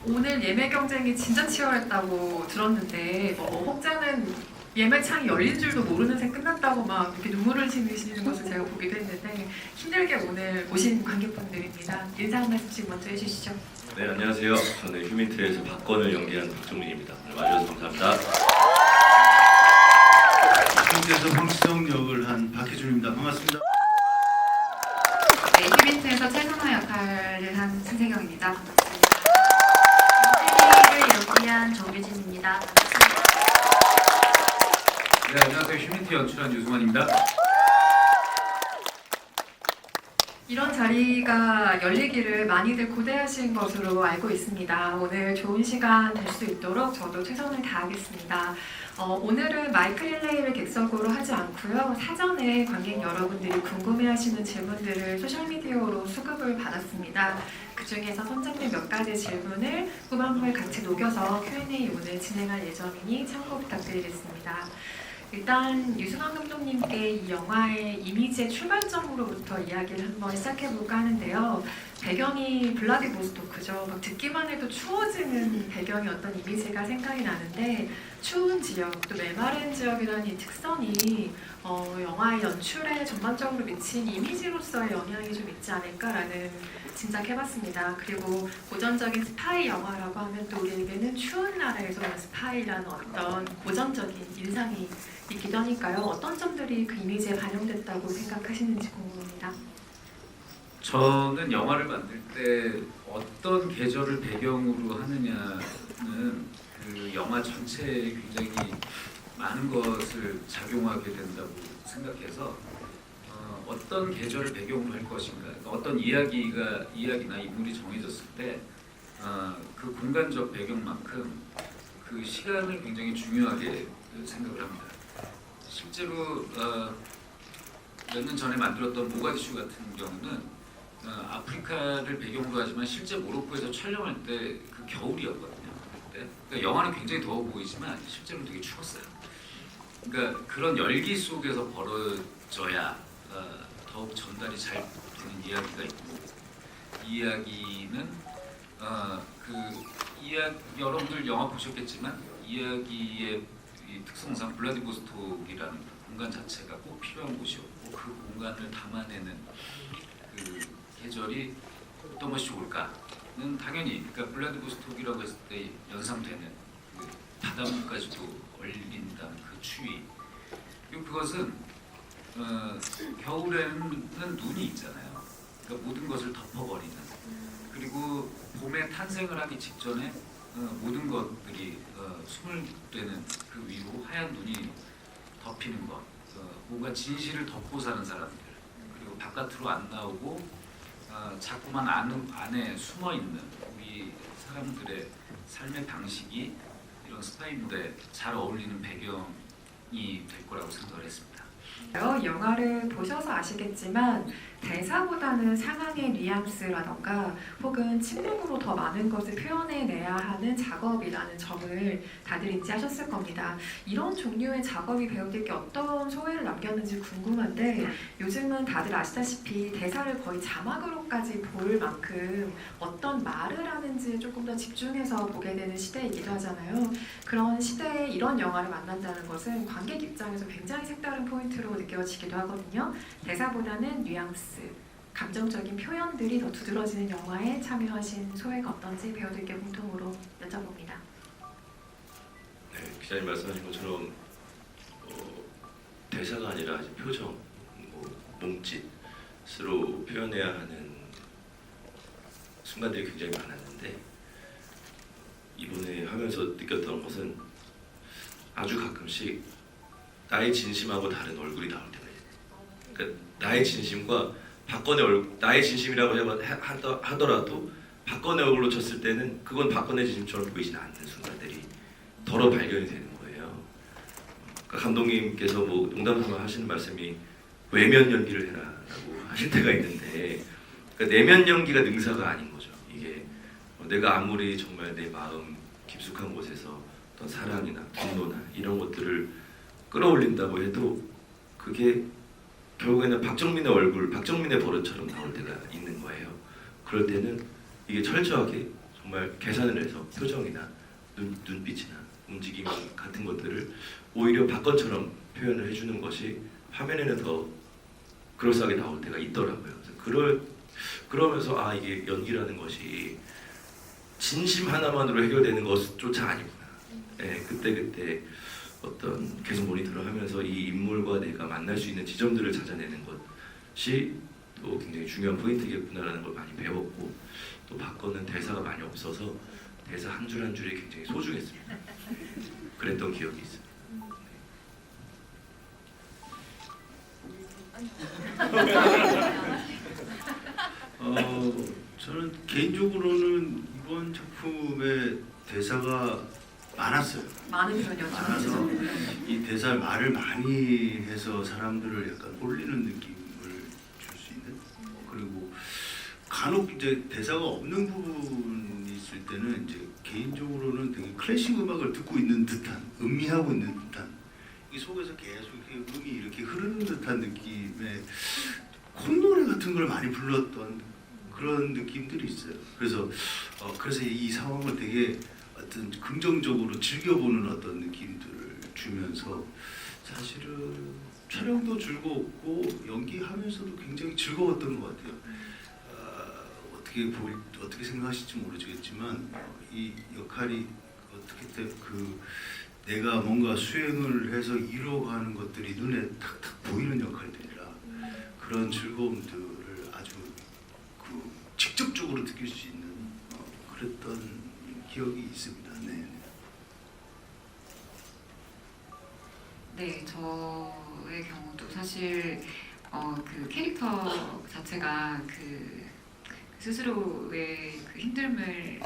오늘 예매 경쟁이 진짜 치열했다고 들었는데 혹자는 예매창이 열린 줄도 모르는 새 끝났다고 막 이렇게 눈물을 흘리시는 것을 제가 보기도 했는데 힘들게 오늘 오신 관객분들입니다. 인사 한 말씀씩 먼저 해주시죠. 네, 안녕하세요. 저는 휴민트에서 박건을 연기한 박종민입니다. 오늘 와주셔서 감사합니다. 휴민트에서 황시정 역을 한 박혜준입니다. 반갑습니다. 네, 휴민트에서 최선화 역할을 한 신세경입니다. 반갑습니다. 를 연기한 정유진입니다. 반갑습니다. 네, 안녕하세요. 휴민트 연출한 유승환입니다. 이런 자리가 열리기를 많이들 고대하신 것으로 알고 있습니다. 오늘 좋은 시간 될 수 있도록 저도 최선을 다하겠습니다. 오늘은 마이클 릴레이를 객석으로 하지 않고요. 사전에 관객 여러분들이 궁금해하시는 질문들을 소셜미디어로 수급을 받았습니다. 그 중에서 선정된 몇 가지 질문을 후반부에 같이 녹여서 Q&A 오늘 진행할 예정이니 참고 부탁드리겠습니다. 일단 유승환 감독님께 이 영화의 이미지의 출발점으로부터 이야기를 한번 시작해볼까 하는데요. 배경이 블라디보스토크죠. 막 듣기만 해도 추워지는 배경의 어떤 이미지가 생각이 나는데 추운 지역, 또 메마른 지역이라는 이 특성이 영화의 연출에 전반적으로 미친 이미지로서의 영향이 좀 있지 않을까라는 짐작해봤습니다. 그리고 고전적인 스파이 영화라고 하면 또 우리에게는 추운 나라에서의 스파이라는 어떤 고전적인 인상이 있기도 하니까요. 어떤 점들이 그 이미지에 반영됐다고 생각하시는지 궁금합니다. 저는 영화를 만들 때 어떤 계절을 배경으로 하느냐는 그 영화 전체에 굉장히 많은 것을 작용하게 된다고 생각해서 어떤 계절을 배경으로 할 것인가, 그러니까 어떤 이야기나 인물이 정해졌을 때 그 공간적 배경만큼 그 시간을 굉장히 중요하게 생각을 합니다. 실제로 몇 년 전에 만들었던 모가디슈 같은 경우는 아프리카를 배경으로 하지만 실제 모로코에서 촬영할 때 그 겨울이었거든요. 그때. 그러니까 영화는 굉장히 더워 보이지만 실제로는 되게 추웠어요. 그러니까 그런 열기 속에서 벌어져야 더욱 전달이 잘 되는 이야기가 있고, 이 이야기는 여러분들 영화 보셨겠지만 이야기의 이 특성상 블라디보스톡이라는 공간 자체가 꼭 필요한 곳이었고, 그 공간을 담아내는 그 계절이 어떤 것이 좋을까는 당연히, 그러니까 블라디보스톡이라고 했을 때 연상되는 그 바닷물까지도 얼린다는 그 추위, 그리고 그것은 겨울에는 눈이 있잖아요. 그러니까 모든 것을 덮어버리는, 그리고 봄에 탄생을 하기 직전에 모든 것들이 숨을 떼는 그 위로 하얀 눈이 덮이는 것, 뭔가 진실을 덮고 사는 사람들, 그리고 바깥으로 안 나오고 자꾸만 안에 숨어 있는 우리 사람들의 삶의 방식이 이런 스파이물에 잘 어울리는 배경이 될 거라고 생각을 했습니다. 영화를 보셔서 아시겠지만 대사보다는 상황의 뉘앙스라던가 혹은 침묵으로 더 많은 것을 표현해내야 하는 작업이라는 점을 다들 인지하셨을 겁니다. 이런 종류의 작업이 배우들께 어떤 소회를 남겼는지 궁금한데, 요즘은 다들 아시다시피 대사를 거의 자막으로까지 볼 만큼 어떤 말을 하는지에 조금 더 집중해서 보게 되는 시대이기도 하잖아요. 그런 시대에 이런 영화를 만난다는 것은 관객 입장에서 굉장히 색다른 포인트로 느껴지기도 하거든요. 대사보다는 뉘앙스, 감정적인 표현들이 더 두드러지는 영화에 참여하신 소회가 어떤지 배우들께 공통으로 여쭤봅니다. 네, 기자님 말씀하신 것처럼 대사가 아니라 이제 표정, 몸짓으로 표현해야 하는 순간들이 굉장히 많았는데, 이번에 하면서 느꼈던 것은 아주 가끔씩 나의 진심하고 다른 얼굴이 나올 때가 있어요. 그러니까 나의 진심과 박건의 얼굴, 나의 진심이라고 하더라도 박건의 얼굴로 쳤을 때는 그건 박건의 진심처럼 보이지 않는 순간들이 더러 발견이 되는 거예요. 그러니까 감독님께서 뭐 농담삼아 하시는 말씀이 외면 연기를 해라라고 하실 때가 있는데, 그러니까 내면 연기가 능사가 아닌 거죠. 이게 내가 아무리 정말 내 마음 깊숙한 곳에서 어떤 사랑이나 분노나 이런 것들을 끌어올린다고 해도 그게 결국에는 박정민의 얼굴, 박정민의 버릇처럼 나올 때가 있는 거예요. 그럴 때는 이게 철저하게 정말 계산을 해서 표정이나 눈빛이나 움직임 같은 것들을 오히려 박건처럼 표현을 해주는 것이 화면에는 더 그럴싸하게 나올 때가 있더라고요. 그래서 그러면서 아 이게 연기라는 것이 진심 하나만으로 해결되는 것조차 아니구나. 예, 그때 어떤 계속 모니터를 하면서 이 인물과 내가 만날 수 있는 지점들을 찾아내는 것이 또 굉장히 중요한 포인트겠구나라는 걸 많이 배웠고 또 박건은 대사가 많이 없어서 대사 한 줄 한 줄이 굉장히 소중했습니다. 그랬던 기억이 있어요. 저는 개인적으로는 이번 작품의 대사가 많았어요. 많은 편이었죠. 많아서 이 대사를 말을 많이 해서 사람들을 약간 홀리는 느낌을 줄 수 있는 그리고 간혹 이제 대사가 없는 부분이 있을 때는 이제 개인적으로는 되게 클래식 음악을 듣고 있는 듯한 음미하고 있는 듯한 이 속에서 계속 이렇게 음이 이렇게 흐르는 듯한 느낌의 콧노래 같은 걸 많이 불렀던 그런 느낌들이 있어요. 그래서 이 상황을 되게 어떤 긍정적으로 즐겨보는 어떤 느낌들을 주면서 사실은 촬영도 즐거웠고 연기하면서도 굉장히 즐거웠던 것 같아요. 어떻게 생각하실지 모르겠지만 이 역할이 어떻게 내가 뭔가 수행을 해서 이루어가는 것들이 눈에 탁탁 보이는 역할들이라 그런 즐거움들을 아주 직접적으로 느낄 수 있는 그랬던 기억이 있습니다. 네. 네, 저의 경우도 사실 그 캐릭터 자체가 그 스스로의 그 힘듦을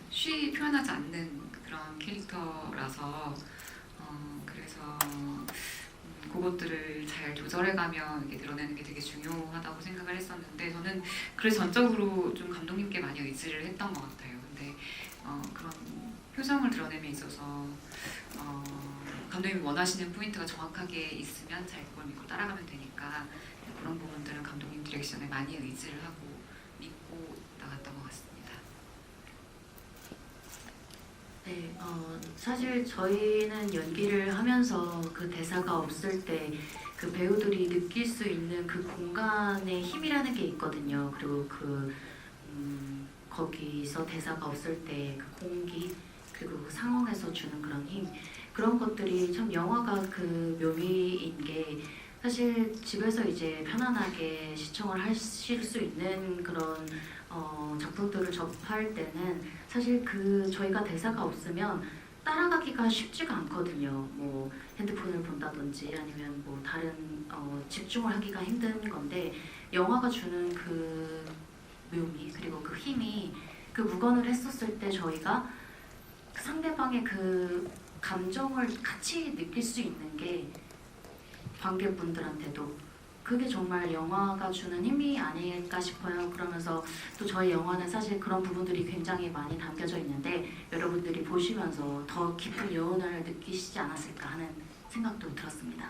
쉬이 표현하지 않는 그런 캐릭터라서 그래서 그것들을 잘 조절해가며 이렇게 드러내는 게 되게 중요하다고 생각을 했었는데 저는 그래서 전적으로 좀 감독님께 많이 의지를 했던 것 같아요. 근데 그런 표정을 드러냄에 있어서 감독님이 원하시는 포인트가 정확하게 있으면 잘 그걸 믿고 따라가면 되니까 그런 부분들은 감독님 디렉션에 많이 의지를 하고 믿고 나갔던 것 같습니다. 네, 사실 저희는 연기를 하면서 그 대사가 없을 때 그 배우들이 느낄 수 있는 그 공간의 힘이라는 게 있거든요. 그리고 거기서 대사가 없을 때 그 공기 그리고 그 상황에서 주는 그런 힘 그런 것들이 참 영화가 그 묘미인 게 사실 집에서 이제 편안하게 시청을 하실 수 있는 그런 작품들을 접할 때는 사실 저희가 대사가 없으면 따라가기가 쉽지가 않거든요. 뭐 핸드폰을 본다든지 아니면 뭐 다른 집중을 하기가 힘든 건데 영화가 주는 그 묘미 그리고 그 힘이 그 묵언을 했었을 때 저희가 상대방의 그 감정을 같이 느낄 수 있는 게 관객분들한테도 그게 정말 영화가 주는 힘이 아닐까 싶어요. 그러면서 또 저희 영화는 사실 그런 부분들이 굉장히 많이 담겨져 있는데 여러분들이 보시면서 더 깊은 여운을 느끼시지 않았을까 하는 생각도 들었습니다.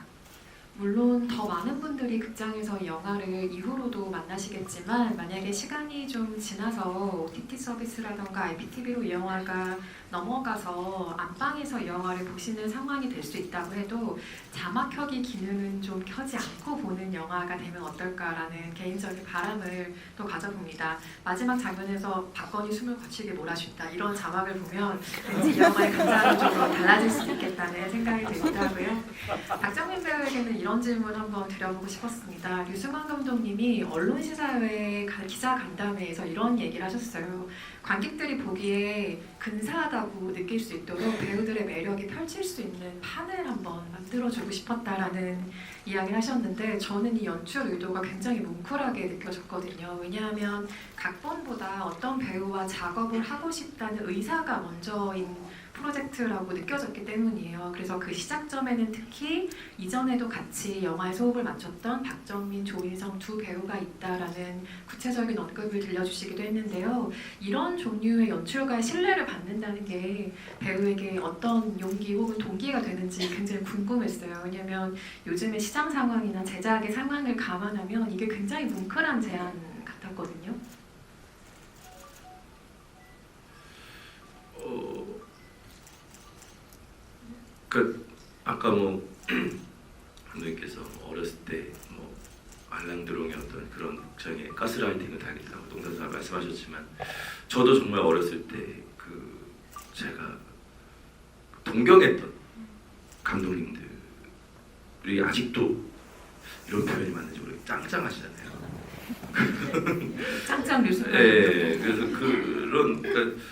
물론 더 많은 분들이 극장에서 이 영화를 이후로도 만나시겠지만 만약에 시간이 좀 지나서 OTT 서비스라던가 IPTV로 이 영화가 넘어가서 안방에서 이 영화를 보시는 상황이 될 수 있다고 해도 자막 켜기 기능은 좀 켜지 않고 보는 영화가 되면 어떨까라는 개인적인 바람을 또 가져봅니다. 마지막 장면에서 박건이 숨을 거칠게 몰아준다 이런 자막을 보면 왠지 이 영화의 감상이 좀 달라질 수 있겠다는 생각이 들기도 하고요. 박정민 배우에게는 이런 질문 한번 드려보고 싶었습니다. 류승환 감독님이 언론시사회 기자 간담회에서 이런 얘기를 하셨어요. 관객들이 보기에 근사하다고 느낄 수 있도록 배우들의 매력이 펼칠 수 있는 판을 한번 만들어주고 싶었다라는 이야기를 하셨는데 저는 이 연출 의도가 굉장히 뭉클하게 느껴졌거든요. 왜냐하면 각본보다 어떤 배우와 작업을 하고 싶다는 의사가 먼저인 프로젝트라고 느껴졌기 때문이에요. 그래서 그 시작점에는 특히 이전에도 같이 영화에서 호흡을 맞췄던 박정민, 조인성 두 배우가 있다라는 구체적인 언급을 들려주시기도 했는데요. 이런 종류의 연출가의 신뢰를 받는다는 게 배우에게 어떤 용기 혹은 동기가 되는지 굉장히 궁금했어요. 왜냐하면 요즘의 시장 상황이나 제작의 상황을 감안하면 이게 굉장히 뭉클한 제안 같았거든요. 그 아까 뭐 감독님께서 어렸을 때뭐 알랑드롱의 어떤 그런 극장의 가스라이팅을 당했다고 농담삼아 말씀하셨지만 저도 정말 어렸을 때 그 제가 동경했던 감독님들이 아직도 이런 표현이 맞는지 모르겠어요. 짱짱하시잖아요. 짱짱 뉴스. 네, 그래서 그런 그러니까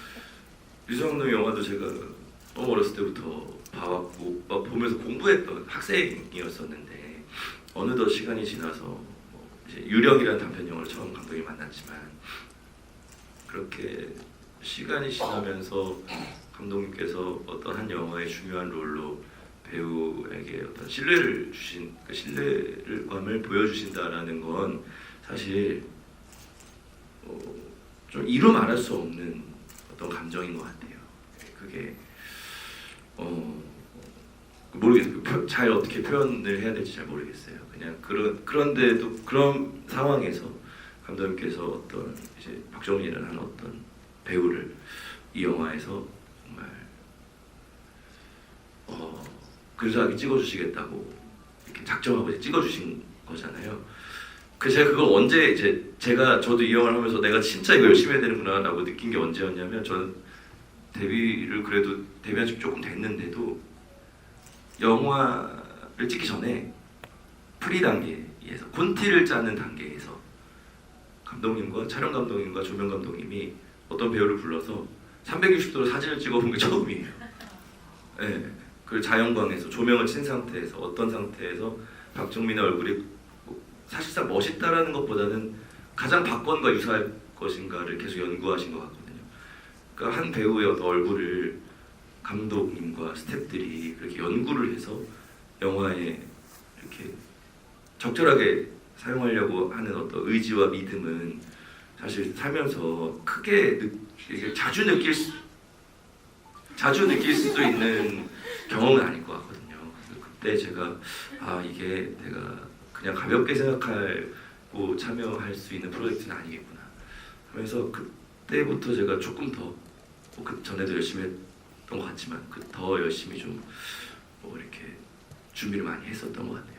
유성 감독 영화도 제가 너무 어렸을 때부터 봐왔고 막 보면서 공부했던 학생이었었는데 어느덧 시간이 지나서 뭐 이제 유령이라는 단편 영화를 처음 감독이 만났지만 그렇게 시간이 지나면서 감독님께서 어떤 한 영화의 중요한 롤로 배우에게 어떤 신뢰를 주신 그 신뢰감을 보여주신다라는 건 사실 좀 이루 말할 수 없는 어떤 감정인 것 같아요. 그게 모르겠어요. 잘 어떻게 표현을 해야 될지 잘 모르겠어요. 그냥 그런데도 그런 상황에서 감독님께서 어떤 이제 박정민이라는 어떤 배우를 이 영화에서 정말 근사하게 찍어주시겠다고 이렇게 작정하고 이제 찍어주신 거잖아요. 제가 그걸 언제 이제 저도 이 영화를 하면서 내가 진짜 이거 열심히 해야 되는구나라고 느낀 게 언제였냐면 저는 데뷔를 그래도 데뷔한 지 조금 됐는데도 영화를 찍기 전에 프리 단계에서 콘티를 짜는 단계에서 감독님과 촬영 감독님과 조명 감독님이 어떤 배우를 불러서 360도로 사진을 찍어본 게 처음이에요. 네, 그 자연광에서 조명을 친 상태에서 어떤 상태에서 박정민의 얼굴이 사실상 멋있다라는 것보다는 가장 박건과 유사할 것인가를 계속 연구하신 것 같거든요. 그러니까 한 배우의 어떤 얼굴을 감독님과 스태프들이 그렇게 연구를 해서 영화에 이렇게 적절하게 사용하려고 하는 어떤 의지와 믿음은 사실 살면서 크게 자주 느낄 수도 있는 경험은 아닐 것 같거든요. 그때 제가 이게 내가 그냥 가볍게 생각하고 참여할 수 있는 프로젝트는 아니겠구나 하면서 그때부터 제가 조금 더 그 전에도 열심히 했던 것 같지만 더 열심히 좀 이렇게 준비를 많이 했었던 것 같아요.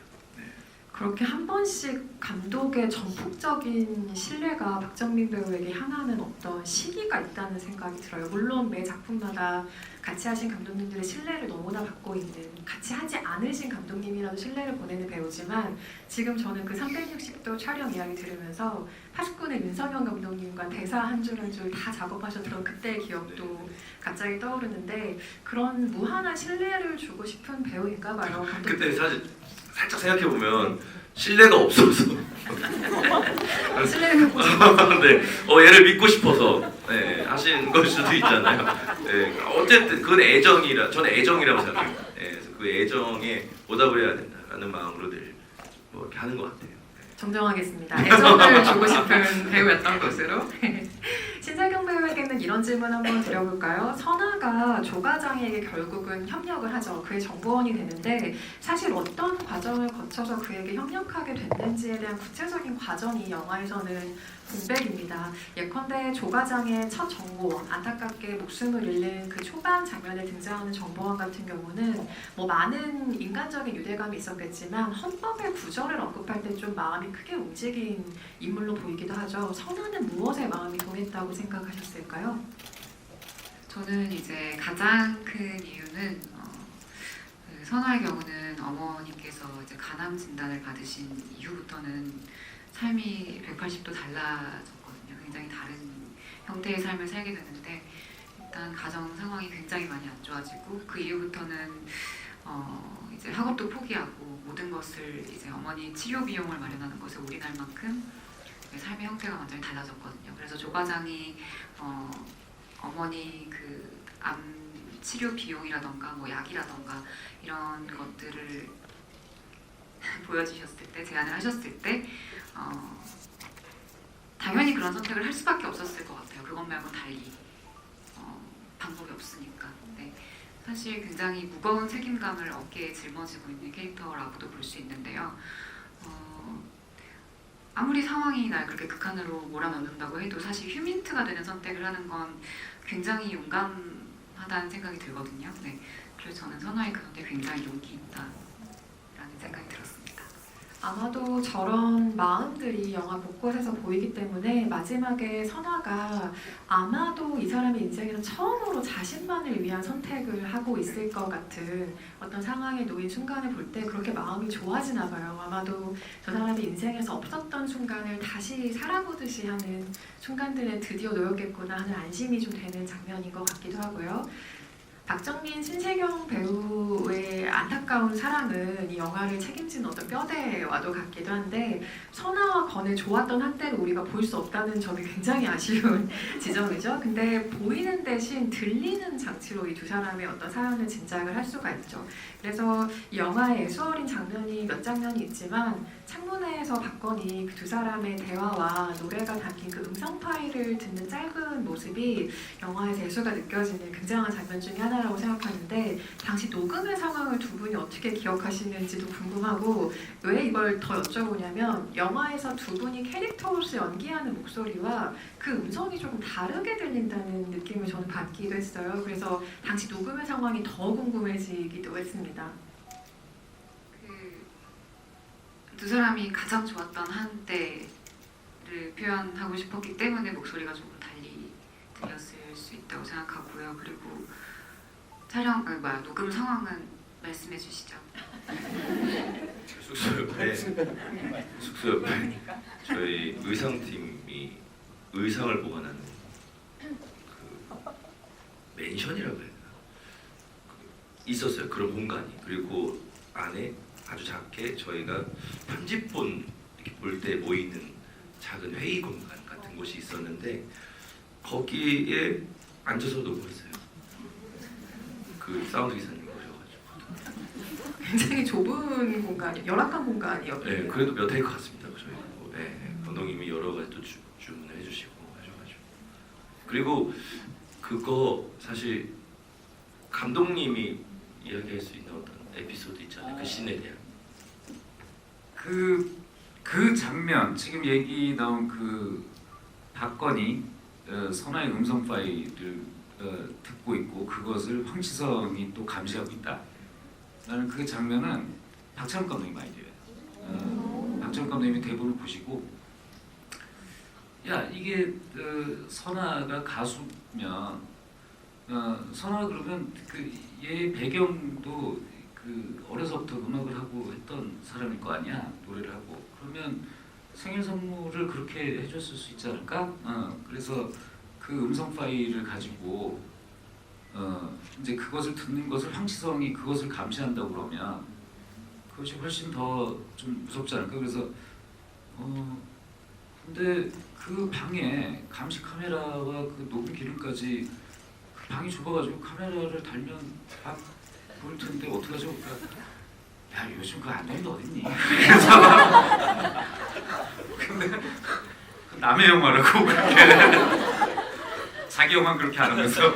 그렇게 한 번씩 감독의 전폭적인 신뢰가 박정민 배우에게 향하는 어떤 시기가 있다는 생각이 들어요. 물론 매 작품마다 같이 하신 감독님들의 신뢰를 너무나 받고 있는, 같이 하지 않으신 감독님이라도 신뢰를 보내는 배우지만 지금 저는 그 360도 촬영 이야기 들으면서 89년 윤석영 감독님과 대사 한 줄 한 줄 다 작업하셨던 그때의 기억도 갑자기 떠오르는데 그런 무한한 신뢰를 주고 싶은 배우인가 봐요. 그때 사실 살짝 생각해 보면 신뢰가 없어서 신뢰를 갖고 싶어서 네, 얘를 믿고 싶어서 하신 걸 수도 있잖아요. 네, 어쨌든 그건 애정이라 저는 애정이라고 생각해요. 그래서 그 애정에 보답을 해야 된다라는 마음으로 늘 이렇게 하는 것 같아요. 정정하겠습니다. 애정을 주고 싶은 배우였던 것으로. 신세경 배우에게는 이런 질문 한번 드려볼까요? 선아가 조과장에게 결국은 협력을 하죠. 그의 정보원이 되는데 사실 어떤 과정을 거쳐서 그에게 협력하게 됐는지에 대한 구체적인 과정이 영화에서는 공백입니다. 예컨대 조과장의 첫 정보원, 안타깝게 목숨을 잃는 그 초반 장면에 등장하는 정보원 같은 경우는 뭐 많은 인간적인 유대감이 있었겠지만 헌법의 구절을 언급할 때 좀 마음이 크게 움직인 인물로 보이기도 하죠. 선아는 무엇에 마음이 동했다고 생각하셨을까요? 저는 이제 가장 큰 이유는 그 선아의 경우는 어머니께서 이제 간암 진단을 받으신 이후부터는 삶이 180도 달라졌거든요. 굉장히 다른 형태의 삶을 살게 됐는데 일단 가정 상황이 굉장히 많이 안 좋아지고 그 이후부터는 이제 학업도 포기하고 모든 것을 이제 어머니 치료 비용을 마련하는 것에 올인할 만큼 삶의 형태가 완전히 달라졌거든요. 그래서 조 과장이 어머니 그 암 치료 비용이라던가 뭐 약이라던가 이런 것들을 보여주셨을 때, 제안을 하셨을 때 당연히 그런 선택을 할 수밖에 없었을 것 같아요. 그것 말고 달리 방법이 없으니까. 근데 사실 굉장히 무거운 책임감을 어깨에 짊어지고 있는 캐릭터라고도 볼 수 있는데요. 아무리 상황이 날 그렇게 극한으로 몰아넣는다고 해도 사실 휴민트가 되는 선택을 하는 건 굉장히 용감하다는 생각이 들거든요. 네. 그래서 저는 선아의 가운데 굉장히 용기 있다라는 생각이 들었습니다. 아마도 저런 마음들이 영화 곳곳에서 보이기 때문에 마지막에 선아가 아마도 이 사람의 인생에서 처음으로 자신만을 위한 선택을 하고 있을 것 같은 어떤 상황에 놓인 순간을 볼 때 그렇게 마음이 좋아지나 봐요. 아마도 저 사람의 인생에서 없었던 순간을 다시 살아보듯이 하는 순간들에 드디어 놓였겠구나 하는 안심이 좀 되는 장면인 것 같기도 하고요. 박정민, 신세경 배우의 안타까운 사랑은 이 영화를 책임지는 어떤 뼈대와도 같기도 한데 선아와 건의 좋았던 한때를 우리가 볼 수 없다는 점이 굉장히 아쉬운 지점이죠. 근데 보이는 대신 들리는 장치로 이 두 사람의 어떤 사연을 짐작을 할 수가 있죠. 그래서 이 영화에 애수어린 장면이 몇 장면이 있지만 창문에서 박건이 그 두 사람의 대화와 노래가 담긴 그 음성 파일을 듣는 짧은 모습이 영화의 대수가 느껴지는 굉장한 장면 중에 하나라고 생각하는데 당시 녹음의 상황을 두 분이 어떻게 기억하시는지도 궁금하고 왜 이걸 더 여쭤보냐면 영화에서 두 분이 캐릭터로서 연기하는 목소리와 그 음성이 조금 다르게 들린다는 느낌을 저는 받기도 했어요. 그래서 당시 녹음의 상황이 더 궁금해지기도 했습니다. 두 사람이 가장 좋았던 한때를 표현하고 싶었기 때문에 목소리가 조금 달리 들렸을 수 있다고 생각하고요. 그리고 녹음 상황은 말씀해 주시죠. 숙소 옆에 저희 의상팀이 의상을 보관하는 그 맨션이라고 해야 되나? 있었어요. 그런 공간이. 그리고 안에 아주 작게 저희가 편집본 이렇게 볼 때 모이는 작은 회의 공간 같은 곳이 있었는데 거기에 앉아서 녹음했어요. 그 사운드 기사님 오셔가지고. 굉장히 좁은 공간이, 열악한 공간이었거든요. 네, 그래도 몇 테이크 갔습니다. 저희. 네, 감독님이 여러 가지 또 주문을 해주시고 하셔가지고. 그리고 그거 사실 감독님이 이야기할 수 있는 어떤 에피소드 있잖아요. 그 씬에 대한. 그 장면 지금 얘기 나온 그 박건이 선아의 음성 파일을 듣고 있고 그것을 황치성이 또 감시하고 있다. 나는 그 장면은 박찬욱 감독님 아이디어예요. 박찬욱 감독님이 대본을 보시고 야 이게 선아가 가수면 선아가 그러면 그 얘 배경도 그 어려서부터 음악을 하고 했던 사람일 거 아니야. 노래를 하고 그러면 생일 선물을 그렇게 해줬을 수 있지 않을까? 그래서 그 음성 파일을 가지고 이제 그것을 듣는 것을 황치성이 그것을 감시한다고 그러면 그것이 훨씬 더 좀 무섭지 않을까? 그래서 근데 그 방에 감시 카메라와 그 녹음 기능까지 그 방이 좁아가지고 카메라를 달면 다 보일 텐데 어떡하죠? 그러니까 야 요즘 그거 안 되는 데 어딨니? 그래서 근데 남의 영화라고 그렇게 자기 영화 그렇게 안 하면서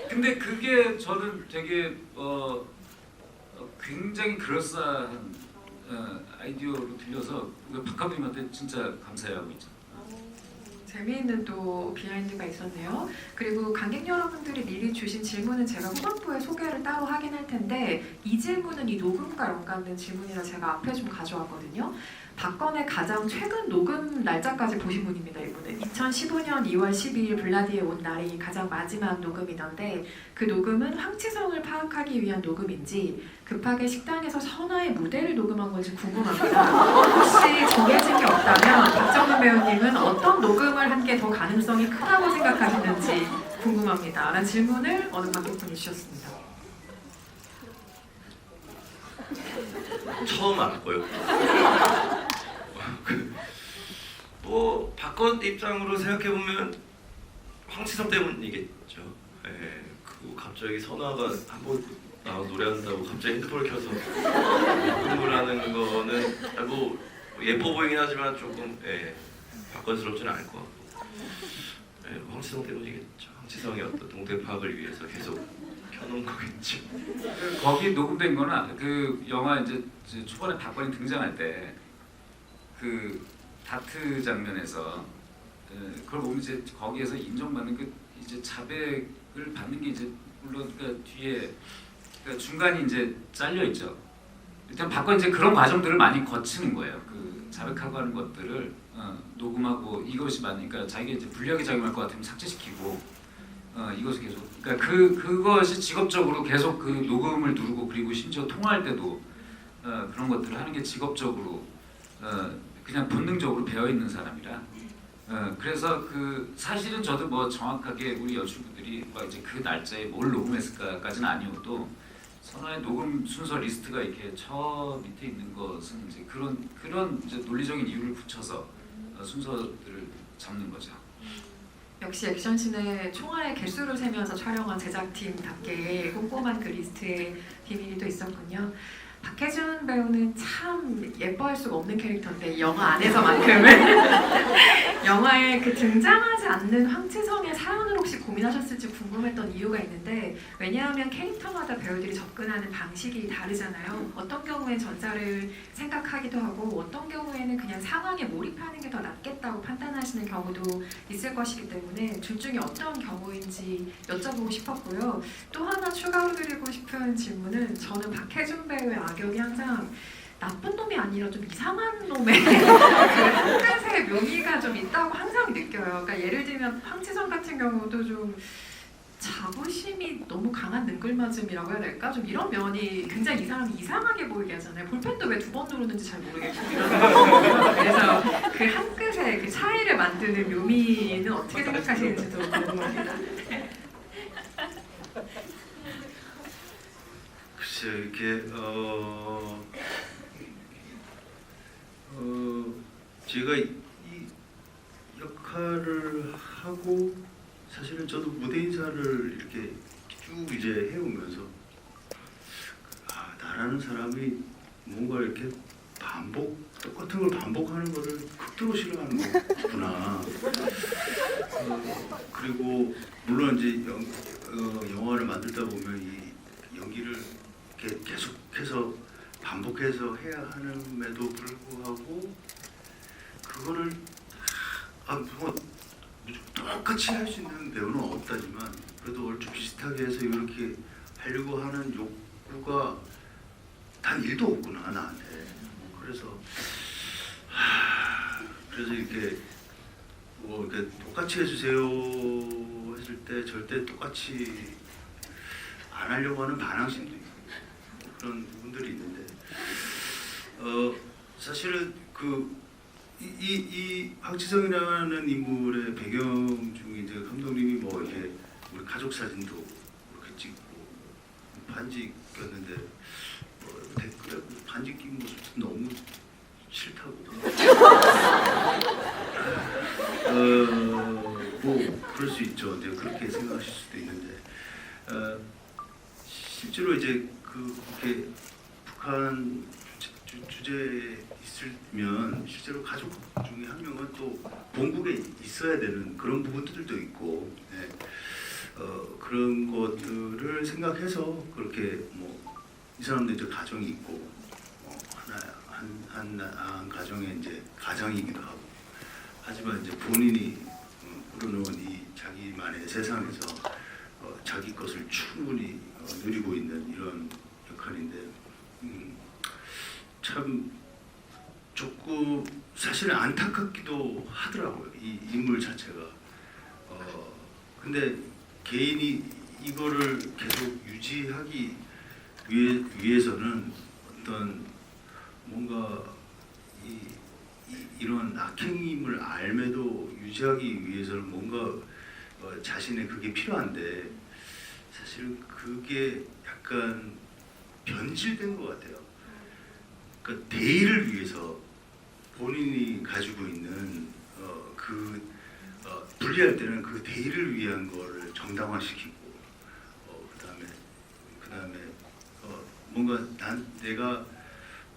근데 그게 저는 되게 굉장히 그럴싸한 아이디어로 들려서 박 감독님한테 진짜 감사해하고 있죠. 재미있는 또 비하인드가 있었네요. 그리고 관객 여러분들이 미리 주신 질문은 제가 후반부에 소개를 따로 하긴 할 텐데 이 질문은 이 녹음과 연관된 질문이라 제가 앞에 좀 가져왔거든요. 박건의 가장 최근 녹음 날짜까지 보신 분입니다. 이분은 2015년 2월 12일 블라디에 온 날이 가장 마지막 녹음이던데 그 녹음은 황치성을 파악하기 위한 녹음인지 급하게 식당에서 선아의 무대를 녹음한 건지 궁금합니다. 혹시 정해진 게 없다면 박정민 배우님은 어떤 녹음을 한 게 더 가능성이 크다고 생각하시는지 궁금합니다. 라는 질문을 어느 관객분이 주셨습니다. 처음 알았고요. 뭐 박건 입장으로 생각해 보면 황치성 때문이겠죠. 예, 그 갑자기 선아가 한번 나와 노래한다고 갑자기 핸드폰을 켜서 녹음을 하는 거는 뭐 예뻐 보이긴 하지만 조금 박건스럽지는 않을 것 같고 황치성 때문이겠죠. 황치성의 어떤 동대 파악을 위해서 계속 켜놓은 거겠죠. 거기 녹음된 거나 그 영화 이제 초반에 박건이 등장할 때 그 다트 장면에서 그걸 보면 이제 거기에서 인정받는 그 이제 자백을 받는 게 이제 물론 그 뒤에 그러니까 중간이 이제 잘려 있죠. 일단 바꿔 이제 그런 과정들을 많이 거치는 거예요. 그 자백하고 하는 것들을 녹음하고 이것이 많으니까 자기가 이제 불리하게 작용할 것 같으면 삭제시키고 이것을 계속 그러니까 그것이 직업적으로 계속 그 녹음을 누르고 그리고 심지어 통화할 때도 그런 것들을 하는 게 직업적으로 그냥 본능적으로 배어 있는 사람이라 그래서 그 사실은 저도 뭐 정확하게 우리 여주부들이 막 이제 그 날짜에 뭘 녹음했을까까지는 아니어도 선화의 녹음 순서 리스트가 이렇게 저 밑에 있는 것은 이제 그런 이제 논리적인 이유를 붙여서 순서들을 잡는 거죠. 역시 액션씬의 총알의 개수를 세면서 촬영한 제작팀답게 꼼꼼한 그 리스트에 비밀이 또 있었군요. 박해준 배우는 참 예뻐할 수가 없는 캐릭터인데 영화 안에서만큼은 영화에 그 등장하지 않는 황치성의 사연을 혹시 고민하셨을지 궁금했던 이유가 있는데 왜냐하면 캐릭터마다 배우들이 접근하는 방식이 다르잖아요. 어떤 경우엔 전사를 생각하기도 하고 어떤 경우에는 그냥 상황에 몰입하는 게 더 낫겠다고 판단하시는 경우도 있을 것이기 때문에 둘 중에 어떤 경우인지 여쭤보고 싶었고요. 또 하나 추가로 드리고 싶은 질문은 저는 박해준 배우의 악역이 항상 나쁜 놈이 아니라 좀 이상한 놈의 그 한가지의 묘미가 좀 있다고 항상 느껴요. 그러니까 예를 들면 황치성 같은 경우도 좀 자부심이 너무 강한 능글맞음이라고 해야 될까? 좀 이런 면이 굉장히 이 사람이 이상하게 보이게 하잖아요. 볼펜도 왜 두 번 누르는지 잘 모르겠고 그래서 그 한 끗의 그 차이를 만드는 묘미는 어떻게 생각하시는지도 궁금합니다. 글쎄요, 이렇게 제가 이 역할을 하고 사실은 저도 무대 인사를 이렇게 쭉 이제 해오면서 나라는 사람이 뭔가 이렇게 똑같은 걸 반복하는 거를 극도로 싫어하는 거구나. 그리고 물론 이제 영화를 만들다 보면 이 연기를 이렇게 계속해서 반복해서 해야 하는데도 불구하고 그거를 뭐 똑같이 할 수 있는 배우는 없다지만 그래도 얼추 비슷하게 해서 이렇게 하려고 하는 욕구가 단 1도 없구나 나한테. 그래서 이렇게 뭐 이렇게 똑같이 해주세요 했을 때 절대 똑같이 안 하려고 하는 반항심도 있고 그런 부분들이 있는데 사실은 이 황치성이라는 인물의 배경 중에 이제 감독님이 뭐 이렇게 우리 가족 사진도 이렇게 찍고 반지 꼈는데 댓글에 반지 낀 모습 너무 싫다고. 뭐 그럴 수 있죠. 이제 그렇게 생각하실 수도 있는데 실제로 이제 그렇게 북한 주제에 있으면 실제로 가족 중에 한 명은 또 본국에 있어야 되는 그런 부분들도 있고 그런 것들을 생각해서 그렇게 뭐 이 사람도 이제 가정이 있고 한 가정의 이제 가장이기도 하고 하지만 이제 본인이 꾸려놓은 이 자기만의 세상에서 자기 것을 충분히 누리고 있는 이런 역할인데 참 조금 사실은 안타깝기도 하더라고요. 이 인물 자체가. 근데 개인이 이거를 계속 유지하기 위해서는 어떤 뭔가 이런 악행임을 알매도 유지하기 위해서는 뭔가 자신의 그게 필요한데 사실 그게 약간 변질된 것 같아요. 그러니까 대의를 위해서 본인이 가지고 있는 분리할 때는 그 대의를 위한 거를 정당화시키고 그다음에 뭔가 내가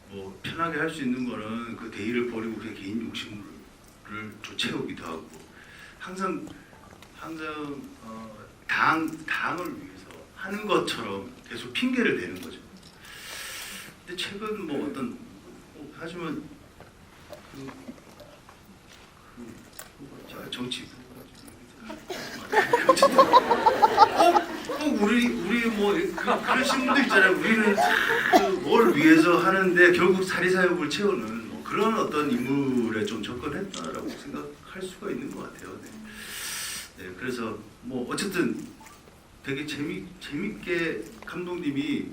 뭐 편하게 할 수 있는 거는 그 대의를 버리고 그냥 개인 욕심을 쫓아오기도 하고 항상 당을 위해서 하는 것처럼 계속 핑계를 대는 거죠. 근데 최근 뭐 어떤 하지만 정치 우리 뭐 뭐 그러신 분들 있잖아요. 우리는 뭘 위해서 하는데 결국 사리사욕을 채우는 뭐 그런 어떤 인물에 좀 접근했다라고 생각할 수가 있는 것 같아요. 네. 네, 그래서 뭐 어쨌든 되게 재밌게 감독님이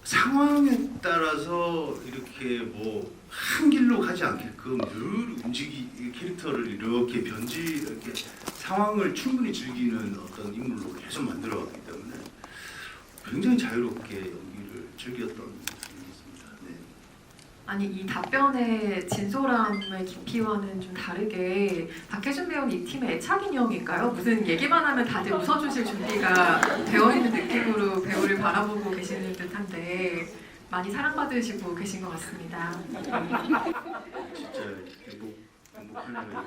상황에 따라서 이렇게 뭐 한 길로 가지 않게끔 늘 캐릭터를 이렇게 이렇게 상황을 충분히 즐기는 어떤 인물로 계속 만들어왔기 때문에 굉장히 자유롭게 연기를 즐겼던 느낌이 있습니다. 네. 아니 이 답변의 진솔함의 깊이와는 좀 다르게 박혜준 배우는 이 팀의 애착 인형인가요? 무슨 얘기만 하면 다들 웃어주실 준비가 되어 있는 느낌으로 배우를 바라보고 계시는 듯한데 많이 사랑받으시고 계신 것 같습니다. 진짜 행복하네요.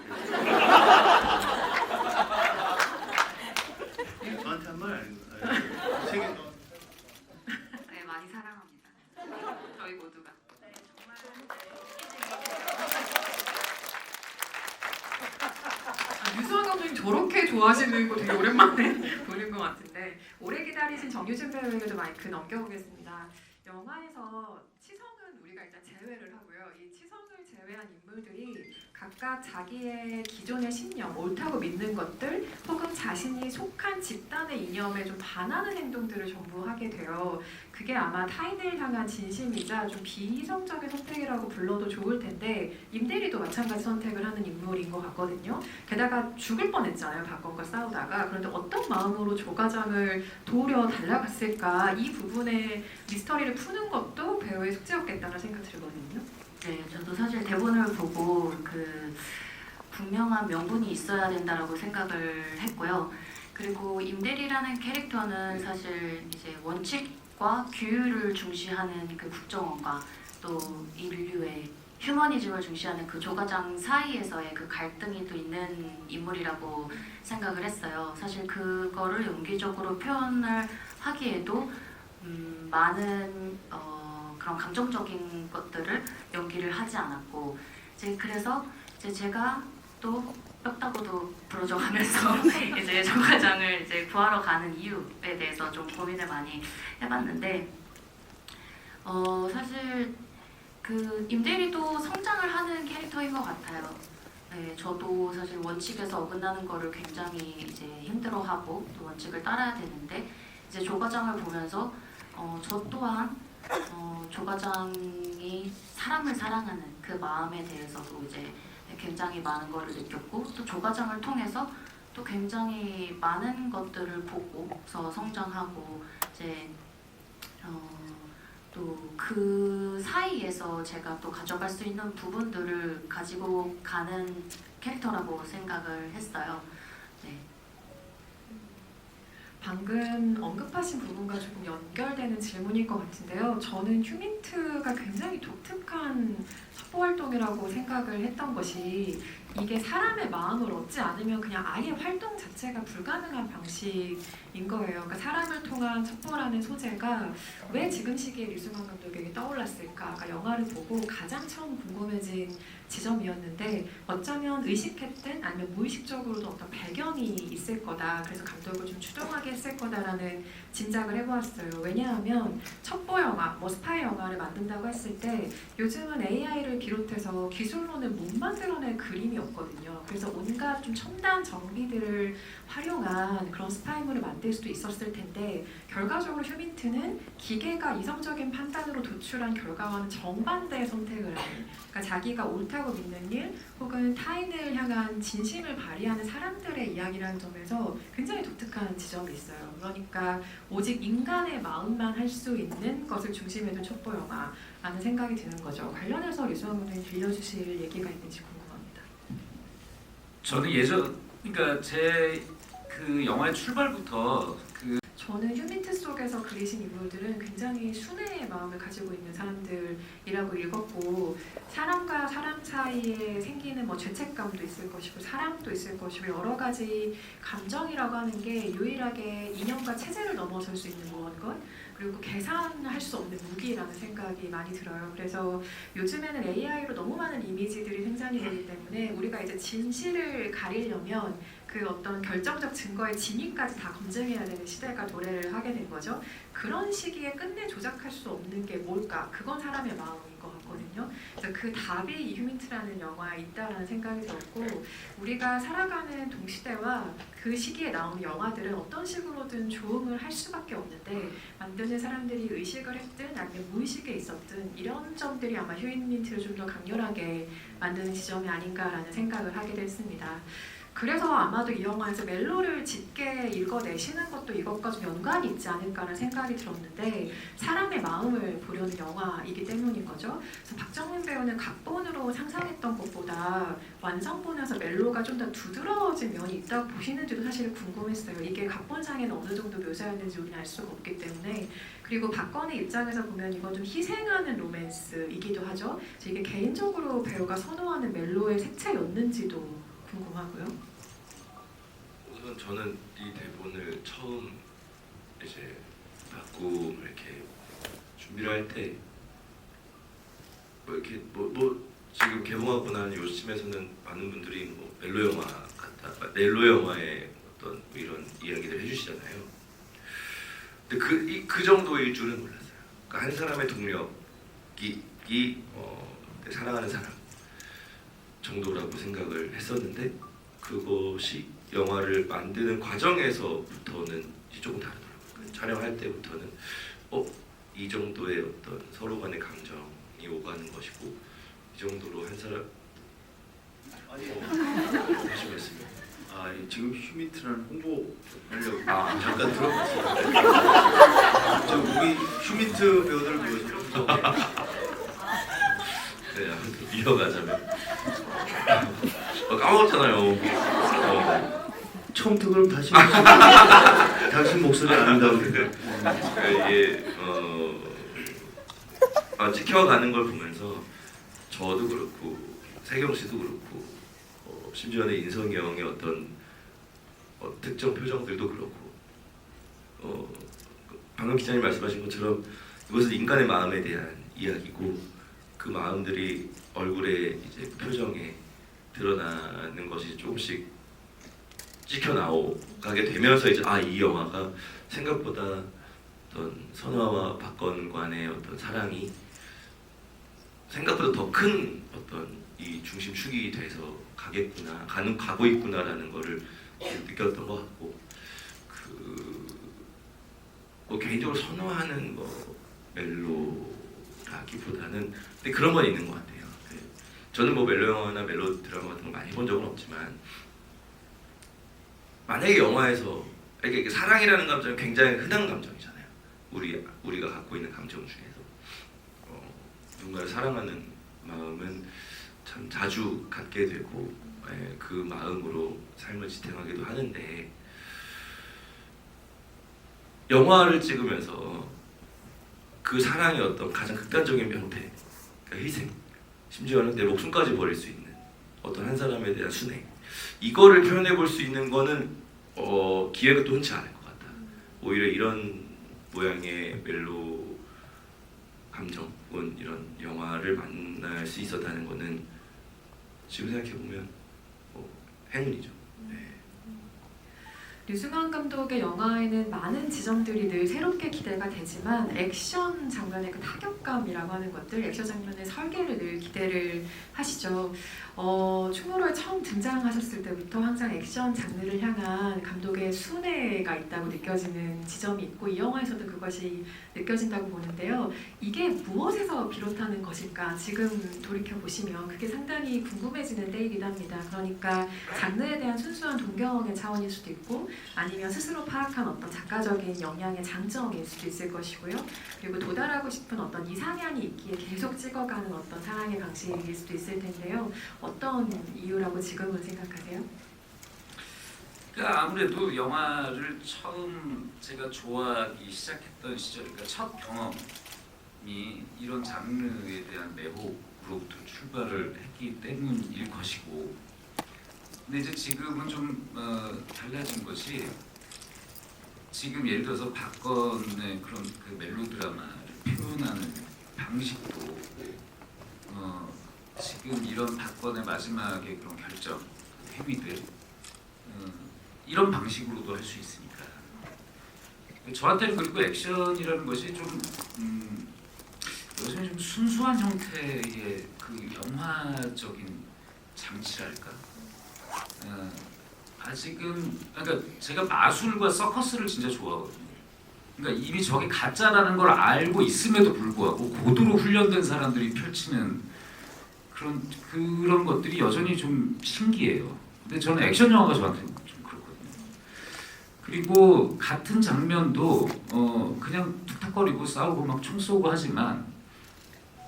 이렇게. 저한테 한 말 아닌가요? 세계 네, 많이 사랑합니다. 저희 모두가. 유수환 감독님 저렇게 좋아하시는 거 되게 오랜만에 보는 것 같은데 오래 기다리신 정유진 배우에게도 마이크 넘겨보겠습니다. 영화에서 치성은 우리가 일단 제외를 하고요. 이 치성을 제외한 인물들이 각각 자기의 기존의 신념, 옳다고 믿는 것들 혹은 자신이 속한 집단의 이념에 좀 반하는 행동들을 전부 하게 돼요. 그게 아마 타인을 향한 진심이자 좀 비이성적인 선택이라고 불러도 좋을 텐데 임대리도 마찬가지 선택을 하는 인물인 것 같거든요. 게다가 죽을 뻔했잖아요. 박건과 싸우다가. 그런데 어떤 마음으로 조과장을 도우려 달려갔을까 이 부분의 미스터리를 푸는 것도 배우의 숙제였겠다는 생각 들거든요. 네, 저도 사실 대본을 보고 그 분명한 명분이 있어야 된다라고 생각을 했고요. 그리고 임대리라는 캐릭터는 사실 이제 원칙과 규율을 중시하는 그 국정원과 또 인류의 휴머니즘을 중시하는 그 조과장 사이에서의 그 갈등이 또 있는 인물이라고 생각을 했어요. 사실 그거를 연기적으로 표현을 하기에도 많은 그런 감정적인 것들을 연기를 하지 않았고 이제 그래서 이제 제가 또 뼈다구도 부러져가면서 이제 조과장을 이제 구하러 가는 이유에 대해서 좀 고민을 많이 해봤는데 사실 그 임대리도 성장을 하는 캐릭터인 것 같아요. 네, 저도 사실 원칙에서 어긋나는 거를 굉장히 이제 힘들어하고 또 원칙을 따라야 되는데 이제 조과장을 보면서 저 또한 조과장이 사람을 사랑하는 그 마음에 대해서도 이제 굉장히 많은 거를 느꼈고 또 조과장을 통해서 또 굉장히 많은 것들을 보고서 성장하고 이제 또 그 사이에서 제가 또 가져갈 수 있는 부분들을 가지고 가는 캐릭터라고 생각을 했어요. 네. 방금 언급하신 부분과 조금 연결되는 질문일 것 같은데요. 저는 휴민트가 굉장히 독특한 첩보 활동이라고 생각을 했던 것이 이게 사람의 마음을 얻지 않으면 그냥 아예 활동 자체가 불가능한 방식인 거예요. 그러니까 사람을 통한 첩보라는 소재가 왜 지금 시기에 류승환 감독에게 떠올랐을까? 영화를 보고 가장 처음 궁금해진 지점이었는데 어쩌면 의식했든 아니면 무의식적으로도 어떤 배경이 있을 거다. 그래서 감독을 좀 추동하게 했을 거다라는 짐작을 해보았어요. 왜냐하면 첩보 영화, 뭐 스파이 영화를 만든다고 했을 때 요즘은 AI를 비롯해서 기술로는 못 만들어낼 그림이 없거든요. 그래서 온갖 좀 첨단 장비들을 활용한 그런 스파이물을 만들 수도 있었을 텐데 결과적으로 휴민트는 기계가 이성적인 판단으로 도출한 결과와는 정반대의 선택을 하는, 그러니까 자기가 옳다고 믿는 일 혹은 타인을 향한 진심을 발휘하는 사람들의 이야기라는 점에서 굉장히 독특한 지점이 있어요. 그러니까 오직 인간의 마음만 할 수 있는 것을 중심에 둔 첩보 영화라는 생각이 드는 거죠. 관련해서 류승환 감독님 들려주실 얘기가 있는지 궁금합니다. 저는 그러니까 제 그 영화의 출발부터 저는 휴민트 속에서 그리신 인물들은 굉장히 순애의 마음을 가지고 있는 사람들이라고 읽었고 사람과 사람 사이에 생기는 뭐 죄책감도 있을 것이고 사랑도 있을 것이고 여러 가지 감정이라고 하는 게 유일하게 이념과 체제를 넘어설 수 있는 무언것 그리고 계산할 수 없는 무기라는 생각이 많이 들어요. 그래서 요즘에는 AI로 너무 많은 이미지들이 생산이 되기 때문에 우리가 이제 진실을 가리려면 그 어떤 결정적 증거의 진위까지 다 검증해야 되는 시대가 도래를 하게 된 거죠. 그런 시기에 끝내 조작할 수 없는 게 뭘까? 그건 사람의 마음인 것 같거든요. 그래서 그 답이 이 휴민트라는 영화에 있다라는 생각이 들었고, 우리가 살아가는 동시대와 그 시기에 나오는 영화들은 어떤 식으로든 조응을 할 수밖에 없는데, 만드는 사람들이 의식을 했든 아니면 무의식에 있었든 이런 점들이 아마 휴민트를 좀 더 강렬하게 만드는 지점이 아닌가라는 생각을 하게 됐습니다. 그래서 아마도 이 영화에서 멜로를 짙게 읽어내시는 것도 이것과 좀 연관이 있지 않을까라는 생각이 들었는데, 사람의 마음을 보려는 영화이기 때문인 거죠. 그래서 박정민 배우는 각본으로 상상했던 것보다 완성본에서 멜로가 좀 더 두드러진 면이 있다고 보시는지도 사실 궁금했어요. 이게 각본상에는 어느 정도 묘사였는지 우리는 알 수가 없기 때문에. 그리고 박건의 입장에서 보면 이건 좀 희생하는 로맨스이기도 하죠. 그래서 이게 개인적으로 배우가 선호하는 멜로의 색채였는지도 궁금하고요. 우선 저는 이 대본을 처음 이제 받고 이렇게 준비를 할 때 뭐 이렇게 뭐 지금 개봉하고 난 요즘에서는 많은 분들이 뭐 멜로 영화 같다, 멜로 영화의 어떤 뭐 이런 이야기들 해주시잖아요. 근데 그 정도일 줄은 몰랐어요. 그러니까 한 사람의 동력이 사랑하는 사람 정도라고 생각을 했었는데, 그것이 영화를 만드는 과정에서부터는 조금 다르더라고요. 촬영할 때부터는 이 정도의 어떤 서로 간의 감정이 오가는 것이고, 이 정도로 한 사람 조심했습니다. 지금 휴민트라는 홍보 하려고 잠깐 들어봤어요. 저 우리 휴민트 배우들 보여줘. 네, 아무튼 이어가자면 까먹었잖아요. 처음부터 그럼 다시 당신 목소리 아름다운데. 이게 지켜가는 걸 보면서 저도 그렇고 세경 씨도 그렇고 심지어는 인성이 형의 어떤 특정 표정들도 그렇고 방금 기자님 말씀하신 것처럼 이것은 인간의 마음에 대한 이야기고, 그 마음들이 얼굴에 이제 표정에 드러나는 것이 조금씩 찍혀 나오게 되면서 이제 이 영화가 생각보다 어떤 선화와 박건 간의 어떤 사랑이 생각보다 더 큰 어떤 이 중심축이 돼서 가고 있구나라는 거를 느꼈던 것 같고, 뭐 개인적으로 선호하는 멜로라기보다는 근데 그런 건 있는 것 같아요. 저는 뭐 멜로 영화나 멜로 드라마 같은 거 많이 본 적은 없지만, 만약에 영화에서 이렇게 사랑이라는 감정은 굉장히 흔한 감정이잖아요. 우리가 갖고 있는 감정 중에서 누군가를 사랑하는 마음은 참 자주 갖게 되고, 그 마음으로 삶을 지탱하기도 하는데, 영화를 찍으면서 그 사랑의 어떤 가장 극단적인 형태, 그러니까 희생, 심지어는 내 목숨까지 버릴 수 있는 어떤 한 사람에 대한 순애, 이거를 표현해 볼 수 있는 거는 기회가 또 흔치 않을 것 같다. 오히려 이런 모양의 멜로 감정은 이런 영화를 만날 수 있었다는 거는 지금 생각해 보면 행운이죠. 류승환 감독의 영화에는 많은 지점들이 늘 새롭게 기대가 되지만, 액션 장면의 그 타격감이라고 하는 것들, 액션 장면의 설계를 늘 기대를 하시죠. 충무로에 처음 등장하셨을 때부터 항상 액션 장르를 향한 감독의 순애가 있다고 느껴지는 지점이 있고, 이 영화에서도 그것이 느껴진다고 보는데요. 이게 무엇에서 비롯하는 것일까? 지금 돌이켜보시면 그게 상당히 궁금해지는 때이기도 합니다. 그러니까 장르에 대한 순수한 동경의 차원일 수도 있고, 아니면 스스로 파악한 어떤 작가적인 역량의 장점일 수도 있을 것이고요. 그리고 도달하고 싶은 어떤 이상향이 있기에 계속 찍어가는 어떤 사랑의 방식일 수도 있을 텐데요. 어떤 이유라고 지금은 생각하세요? 그러니까 아무래도 영화를 처음 제가 좋아하기 시작했던 시절, 그러니까 첫 경험이 이런 장르에 대한 매혹으로부터 출발을 했기 때문일 것이고, 근데 이제 지금은 좀 달라진 것이, 지금 예를 들어서 박건의 그런 그 멜로드라마를 표현하는 방식도 지금 이런 박건의 마지막의 그런 결정, 행위들 이런 방식으로도 할 수 있으니까. 저한테는 그리고 액션이라는 것이 좀 요즘에 좀 순수한 형태의 그 영화적인 장치랄까. 아직은 그러니까 제가 마술과 서커스를 진짜 좋아하거든요. 그러니까 이미 저게 가짜라는 걸 알고 있음에도 불구하고 고도로 훈련된 사람들이 펼치는 그런 것들이 여전히 좀 신기해요. 근데 저는 액션 영화가 저한테 좀 그렇거든요. 그리고 같은 장면도 그냥 툭툭거리고 싸우고 막 총 쏘고 하지만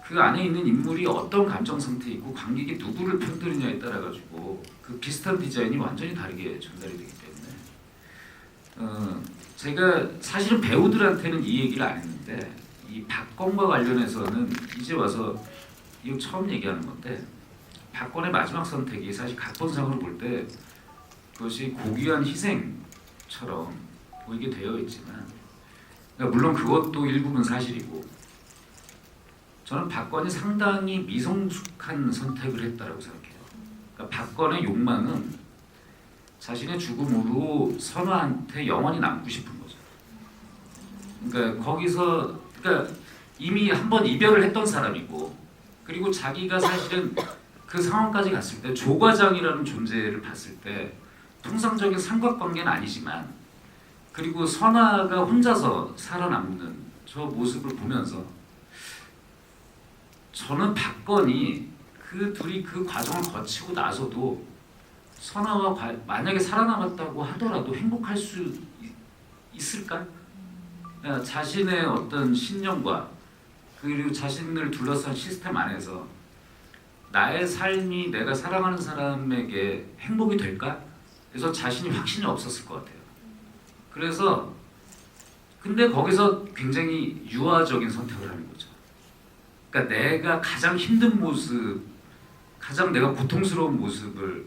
그 안에 있는 인물이 어떤 감정 상태에 있고 관객이 누구를 편드느냐에 따라 가지고 그 비슷한 디자인이 완전히 다르게 전달이 되기 때문에 제가 사실은 배우들한테는 이 얘기를 안 했는데 이 박건과 관련해서는 이제 와서 이거 처음 얘기하는 건데 박건의 마지막 선택이 사실 각본상으로 볼 때 그것이 고귀한 희생처럼 보이게 되어 있지만 그러니까 물론 그것도 일부분 사실이고 저는 박건이 상당히 미성숙한 선택을 했다라고 생각해요. 그러니까 박건의 욕망은 자신의 죽음으로 선화한테 영원히 남고 싶은 거죠. 그러니까 거기서 그러니까 이미 한번 이별을 했던 사람이고 그리고 자기가 사실은 그 상황까지 갔을 때 조과장이라는 존재를 봤을 때 통상적인 삼각관계는 아니지만 그리고 선화가 혼자서 살아남는 저 모습을 보면서 저는 박건이 그 둘이 그 과정을 거치고 나서도 선화와 만약에 살아남았다고 하더라도 행복할 수 있을까? 자신의 어떤 신념과 그리고 자신을 둘러싼 시스템 안에서 나의 삶이 내가 사랑하는 사람에게 행복이 될까? 그래서 자신이 확신이 없었을 것 같아요. 그래서 근데 거기서 굉장히 유아적인 선택을 하는 거죠. 그러니까 내가 가장 힘든 모습, 가장 내가 고통스러운 모습을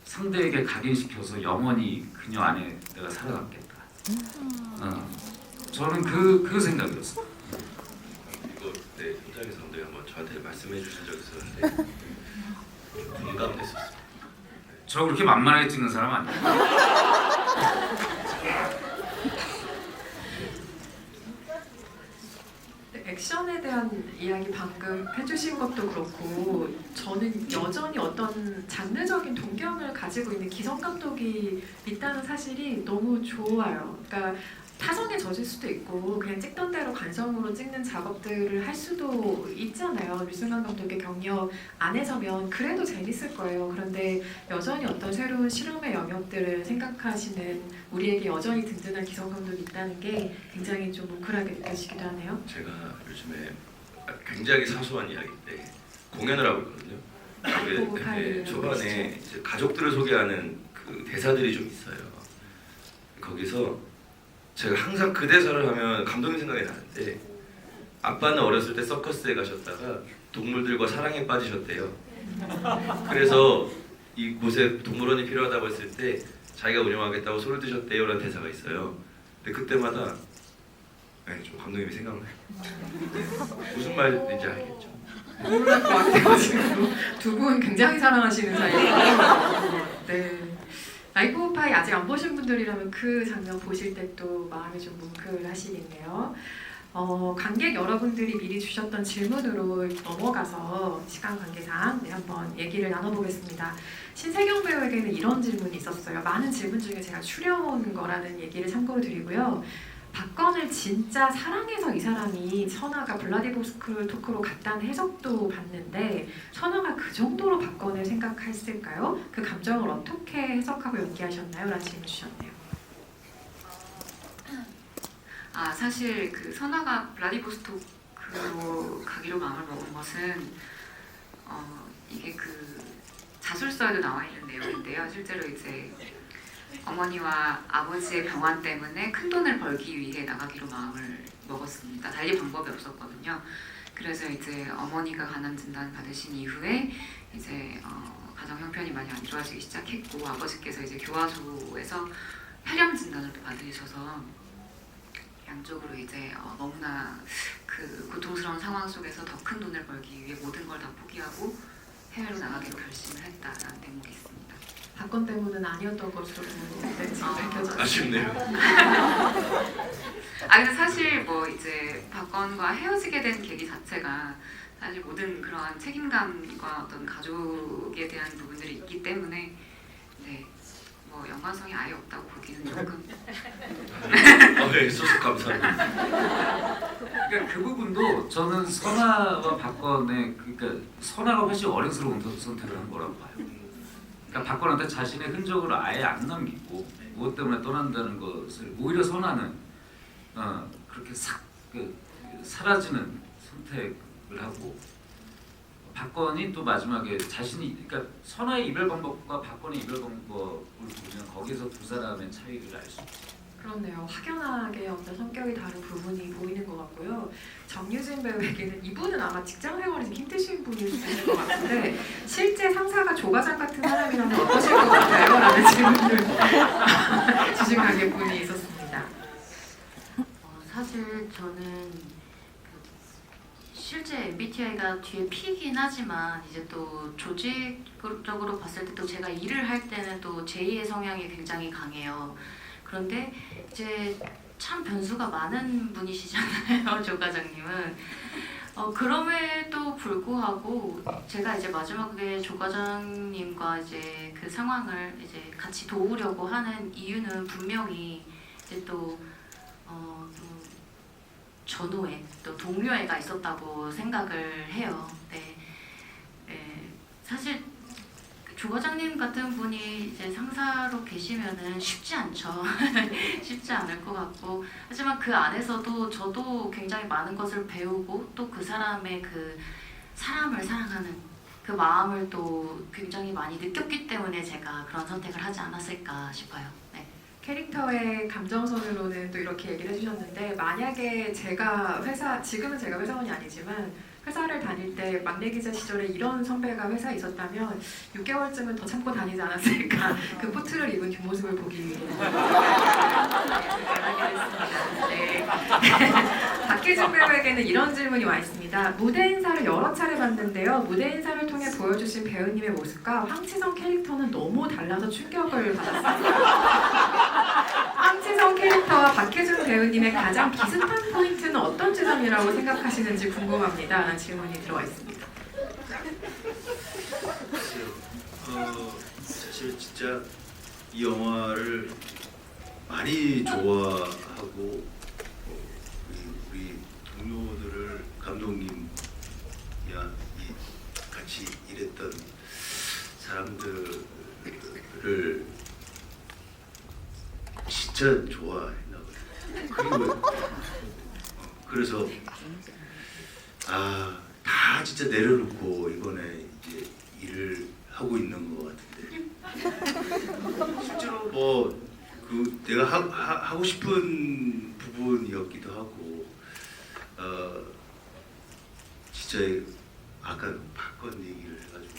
상대에게 각인시켜서 영원히 그녀 안에 내가 살아남겠다. 저는 그 생각이었어요. 이거 내 현장에서 감독이 한번 저한테 말씀해 주신 적이 있었는데 좀 공감됐었어요. 저 그렇게 만만하게 찍는 사람 아니에요. 액션에 대한 이야기 방금 해주신 것도 그렇고 저는 여전히 어떤 장르적인 동경을 가지고 있는 기성 감독이 있다는 사실이 너무 좋아요. 그러니까 타성에 젖을 수도 있고 그냥 찍던 대로 관성으로 찍는 작업들을 할 수도 있잖아요. 류승환 감독의 경력 안에서면 그래도 재밌을 거예요. 그런데 여전히 어떤 새로운 실험의 영역들을 생각하시는 우리에게 여전히 든든한 기성 감독이 있다는 게 굉장히 좀 뭉클하게 느껴지기도 하네요. 제가 요즘에 굉장히 사소한 이야기인데 공연을 하고 있거든요. 근데 초반에 이제 가족들을 소개하는 그 대사들이 좀 있어요. 거기서 제가 항상 그 대사를 하면 감독님 생각이 나는데 아빠는 어렸을 때 서커스에 가셨다가 동물들과 사랑에 빠지셨대요. 그래서 이곳에 동물원이 필요하다고 했을 때 자기가 운영하겠다고 손을 드셨대요 라는 대사가 있어요. 근데 그때마다 좀 감독님이 생각나요. 무슨 말인지 알겠죠? 모를 것 같아요. 지금 두 분 굉장히 사랑하시는 사이예요. 네. 라이프 오브 파이 아직 안 보신 분들이라면 그 장면 보실 때 또 마음이 좀 뭉클하시겠네요. 관객 여러분들이 미리 주셨던 질문으로 넘어가서 시간 관계상 한번 얘기를 나눠보겠습니다. 신세경 배우에게는 이런 질문이 있었어요. 많은 질문 중에 제가 추려온 거라는 얘기를 참고로 드리고요. 박건을 진짜 사랑해서 이 사람이 선아가 블라디보스토크로 갔다는 해석도 봤는데 선아가 그 정도로 박건을 생각했을까요? 그 감정을 어떻게 해석하고 연기하셨나요? 라는 질문 주셨네요. 사실 그 선아가 블라디보스토크로 가기로 마음을 먹은 것은 이게 그 자술서에도 나와 있는 내용인데요. 실제로 이제 어머니와 아버지의 병환 때문에 큰 돈을 벌기 위해 나가기로 마음을 먹었습니다. 달리 방법이 없었거든요. 그래서 이제 어머니가 간암 진단 받으신 이후에 이제 가정 형편이 많이 안 좋아지기 시작했고 아버지께서 이제 교화소에서 폐렴 진단을 또 받으셔서 양쪽으로 이제 너무나 그 고통스러운 상황 속에서 더 큰 돈을 벌기 위해 모든 걸 다 포기하고 해외로 나가기로 결심을 했다라는 대목이 있습니다. 박건 때문은 아니었던 것으로 네, 지금 밝혀졌습니다. 아쉽네요. 근데 사실 뭐 이제 박건과 헤어지게 된 계기 자체가 사실 모든 그러한 책임감과 어떤 가족에 대한 부분들이 있기 때문에 네, 뭐 연관성이 아예 없다고 보기는 조금 네, 소속 감사합니다. 그러니까 그 부분도 저는 선아와 박건의 그러니까 선아가 훨씬 어른스러운 선택을 한 거라고 봐요. 그러니까 박건한테 자신의 흔적을 아예 안 남기고 무엇 때문에 떠난다는 것을 오히려 선아는 그렇게 사라지는 선택을 하고 박건이 또 마지막에 자신이 그러니까 선아의 이별 방법과 박건의 이별 방법을 보면 거기서 두 사람의 차이를 알 수 있죠. 그렇네요. 확연하게 어떤 성격이 다른 부분이 보이는 것 같고요. 정유진 배우에게는 이분은 아마 직장 생활이 좀 힘드신 분일 수 있을 것 같은데 실제 상사가 조과장 같은 사람이라면 어떠실 것 같아요? 라는 질문을 주신 관객분이 있었습니다. 사실 저는 그 실제 MBTI가 뒤에 P이긴 하지만 이제 또 조직적으로 봤을 때 또 제가 일을 할 때는 또 J의 성향이 굉장히 강해요. 그런데 이제 참 변수가 많은 분이시잖아요, 조 과장님은. 그럼에도 불구하고 제가 이제 마지막에 조 과장님과 이제 그 상황을 이제 같이 도우려고 하는 이유는 분명히 이제 또 전후에 또 동료애가 있었다고 생각을 해요. 네. 사실 조 과장님 같은 분이 이제 상사로 계시면은 쉽지 않죠. 쉽지 않을 것 같고 하지만 그 안에서도 저도 굉장히 많은 것을 배우고 또 그 사람의 그 사람을 사랑하는 그 마음을 또 굉장히 많이 느꼈기 때문에 제가 그런 선택을 하지 않았을까 싶어요. 네. 캐릭터의 감정선으로는 또 이렇게 얘기를 해주셨는데 만약에 지금은 제가 회사원이 아니지만 회사를 다닐 때 막내 기자 시절에 이런 선배가 회사에 있었다면 6개월쯤은 더 참고 다니지 않았을까 그 포트를 입은 뒷모습을 보기 위해 네. 박혜준 배우에게는 이런 질문이 와 있습니다. 무대 인사를 여러 차례 봤는데요. 무대 인사를 통해 보여주신 배우님의 모습과 황치성 캐릭터는 너무 달라서 충격을 받았습니다. 황치성 캐릭터와 박혜준 배우님의 가장 비슷한 포인트는 어떤 지점이라고 생각하시는지 궁금합니다. 라는 질문이 들어와 있습니다. 사실 진짜 이 영화를 많이 좋아하고 우리 동료들을 감독님이야 같이 일했던 사람들을 진짜 좋아했나 봐요. 그리고 그래서 다 진짜 내려놓고 이번에 이제 일을 하고 있는 것 같은데 실제로 뭐 그 내가 하고 싶은 부분이었기도 하고 진짜 아까 박건 얘기를 해가지고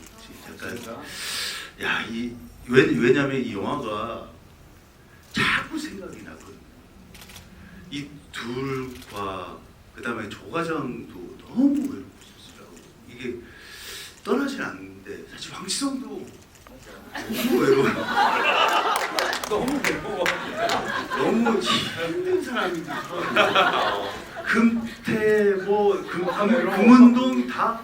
약간 왜냐면 이 영화가 자꾸 생각이 나거든요. 이 둘과 그다음에 조과장도 너무 외롭고 쓸쓸하고 이게 떠나질 않는데 사실 황치성도 너무 외로워. 너무 외로워. 너무 힘든 사람이니까 금태 뭐 금운동 다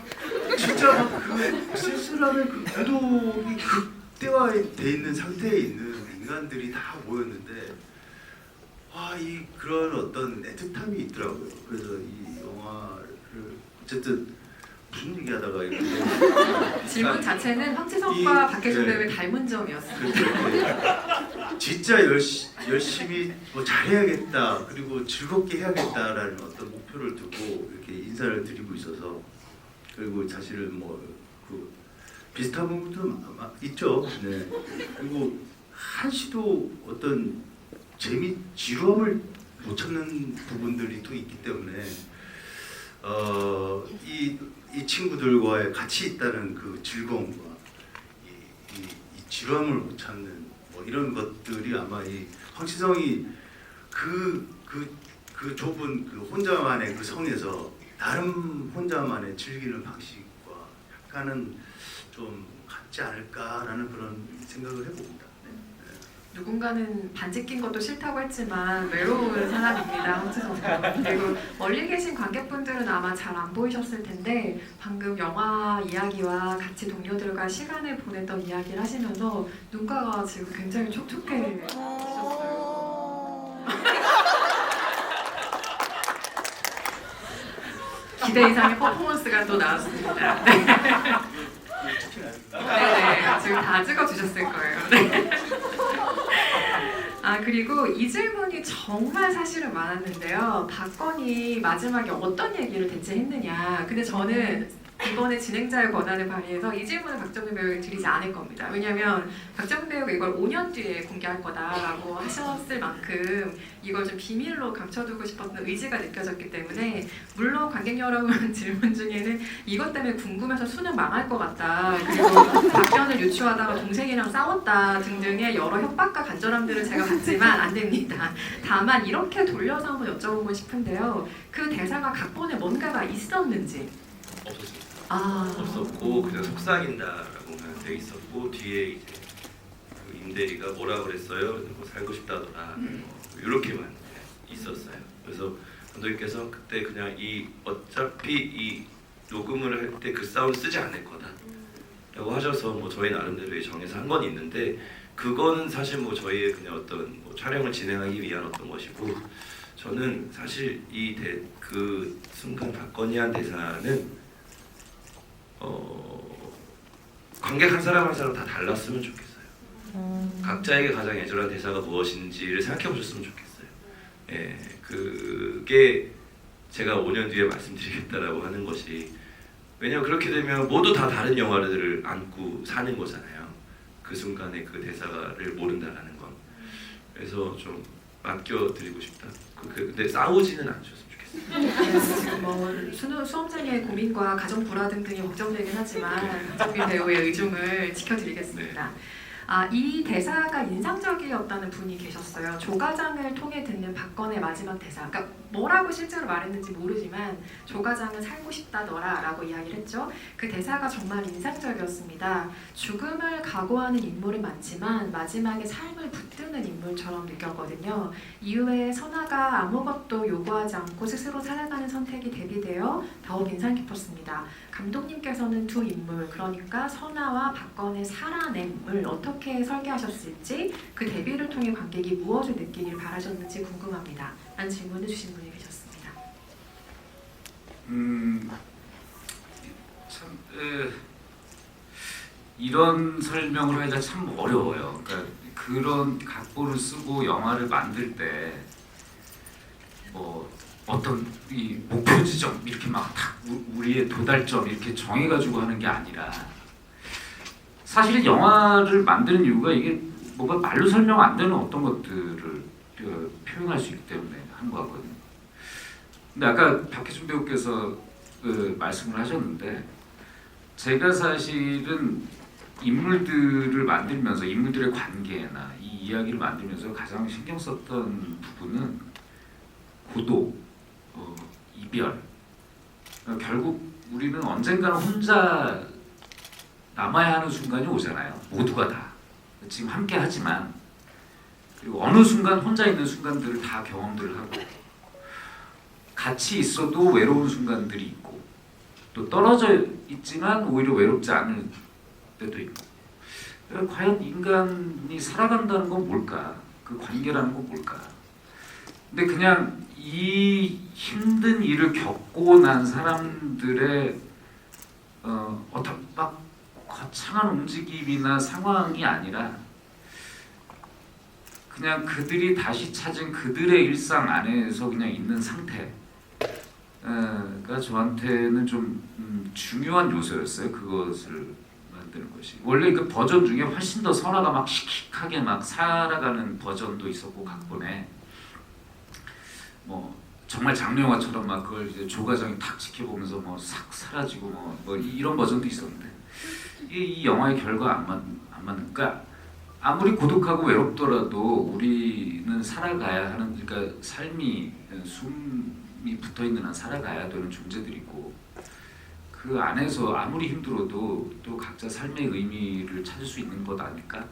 진짜 막 그 쓸쓸함의 그 구독이 극대화돼 있는 상태에 있는 인간들이 다 모였는데 이 그런 어떤 애틋함이 있더라고요. 그래서 이 영화를 어쨌든 무슨 얘기하다가 이렇게 질문 자체는 황치성과 이- 박혜준 네. 배우의 닮은 점이었습니다. 그렇게 진짜 열심히 뭐 잘해야겠다 그리고 즐겁게 해야겠다라는 어떤 목표를 두고 이렇게 인사를 드리고 있어서 그리고 사실은 뭐 그 비슷한 부분도 있죠. 네. 그리고 한시도 어떤 지루함을 못 찾는 부분들이 또 있기 때문에 이 친구들과의 같이 있다는 그 즐거움과 이 지루함을 못 찾는 뭐 이런 것들이 아마 이 황치성이 그 좁은 그 혼자만의 그 성에서 나름 혼자만의 즐기는 방식과 약간은 좀 받지 않을까라는 그런 생각을 해봅니다. 누군가는 반지 낀 것도 싫다고 했지만 외로운 사람입니다. 홍채선. 그리고 멀리 계신 관객분들은 아마 잘 안 보이셨을 텐데 방금 영화 이야기와 같이 동료들과 시간을 보냈던 이야기를 하시면서 눈가가 지금 굉장히 촉촉해지셨어요. 기대 이상의 퍼포먼스가 또 나왔습니다. 네. 네네, 지금 다 찍어주셨을 거예요. 네. 아 그리고 이 질문이 정말 사실은 많았는데요. 박건이 마지막에 어떤 얘기를 대체 했느냐. 근데 저는 이번에 진행자의 권한을 발휘해서 이 질문을 박정민 배우에게 드리지 않을 겁니다. 왜냐하면 박정민 배우가 이걸 5년 뒤에 공개할 거다라고 하셨을 만큼 이걸 좀 비밀로 감춰두고 싶었던 의지가 느껴졌기 때문에 물론 관객 여러분 질문 중에는 이것 때문에 궁금해서 수능 망할 것 같다. 그리고 답변을 유추하다가 동생이랑 싸웠다 등등의 여러 협박과 간절함들을 제가 받지만 안 됩니다. 다만 이렇게 돌려서 한번 여쭤보고 싶은데요. 그 대사가 각본에 뭔가가 있었는지. 없었습니다. 아 없었고 그냥 속삭인다라고만 돼 있었고 뒤에 이제 그 임대리가 뭐라 그랬어요? 뭐 살고 싶다더라 이렇게만 있었어요. 그래서 감독님께서 그때 그냥 이 어차피 이 녹음을 할 때 그 사운드 쓰지 않을 거다라고 하셔서 뭐 저희 나름대로 정해서 한 건 있는데 그거는 사실 뭐 저희의 그냥 어떤 뭐 촬영을 진행하기 위한 어떤 것이고 저는 사실 그 순간 박건이 한 대사는 관객 한 사람 한 사람 다 달랐으면 좋겠어요. 각자에게 가장 애절한 대사가 무엇인지를 생각해 보셨으면 좋겠어요. 예, 그게 제가 5년 뒤에 말씀드리겠다라고 하는 것이 왜냐면 그렇게 되면 모두 다 다른 영화들을 안고 사는 거잖아요. 그 순간에 그 대사를 모른다라는 건. 그래서 좀 맡겨드리고 싶다. 근데 싸우지는 않으셨으면 좋겠어요. 지금 뭐 수험생의 고민과 가정 불화 등등이 걱정되긴 하지만 박정민 배우의 의중을 지켜드리겠습니다. 아, 이 대사가 인상적이었다는 분이 계셨어요. 조과장을 통해 듣는 박건의 마지막 대사. 그러니까 뭐라고 실제로 말했는지 모르지만 조과장은 살고 싶다 너라라고 이야기를 했죠. 그 대사가 정말 인상적이었습니다. 죽음을 각오하는 인물은 많지만 마지막에 삶을 붙드는 인물처럼 느꼈거든요. 이후에 선아가 아무것도 요구하지 않고 스스로 살아가는 선택이 대비되어 더욱 인상 깊었습니다. 감독님께서는 두 인물, 그러니까 선아와 박건의 살아냄을 어떻게 설계하셨을지 그 대비를 통해 관객이 무엇을 느끼길 바라셨는지 궁금합니다. 라는 질문을 주신 분이 계셨습니다. 참 이런 설명을 하기가 참 어려워요. 그러니까 그런 각본을 쓰고 영화를 만들 때 뭐 어떤 이 목표 지점 이렇게 막 딱 우리의 도달점 이렇게 정해가지고 하는 게 아니라 사실 영화를 만드는 이유가 이게 뭔가 말로 설명 안 되는 어떤 것들을 표현할 수 있기 때문에 한 거 같거든요. 근데 아까 박혜준 배우께서 말씀을 하셨는데 제가 사실은 인물들을 만들면서 인물들의 관계나 이 이야기를 만들면서 가장 신경 썼던 부분은 고독, 이별. 결국 우리는 언젠가는 혼자 남아야 하는 순간이 오잖아요. 모두가 다. 지금 함께 하지만 그리고 어느 순간 혼자 있는 순간들을 다 경험들을 하고 같이 있어도 외로운 순간들이 있고 또 떨어져 있지만 오히려 외롭지 않을 때도 있고 과연 인간이 살아간다는 건 뭘까? 그 관계라는 건 뭘까? 근데 그냥 이 힘든 일을 겪고 난 사람들의 어떤 막 거창한 움직임이나 상황이 아니라 그냥 그들이 다시 찾은 그들의 일상 안에서 그냥 있는 상태가 저한테는 좀 중요한 요소였어요. 그것을 만드는 것이. 원래 그 버전 중에 훨씬 더 선아가 막 씩씩하게 막 살아가는 버전도 있었고 각본에 뭐 정말 장르 영화처럼 막 그걸 이제 조과장이 탁 지켜보면서 뭐 싹 사라지고 뭐 이런 버전도 있었는데 이 영화의 결과 안 맞는가? 아무리 고독하고 외롭더라도 우리는 살아가야 하는 그러니까 삶이 숨이 붙어 있는 한 살아가야 되는 존재들이고 그 그 안에서 아무리 힘들어도 또 각자 삶의 의미를 찾을 수 있는 것 아닐까?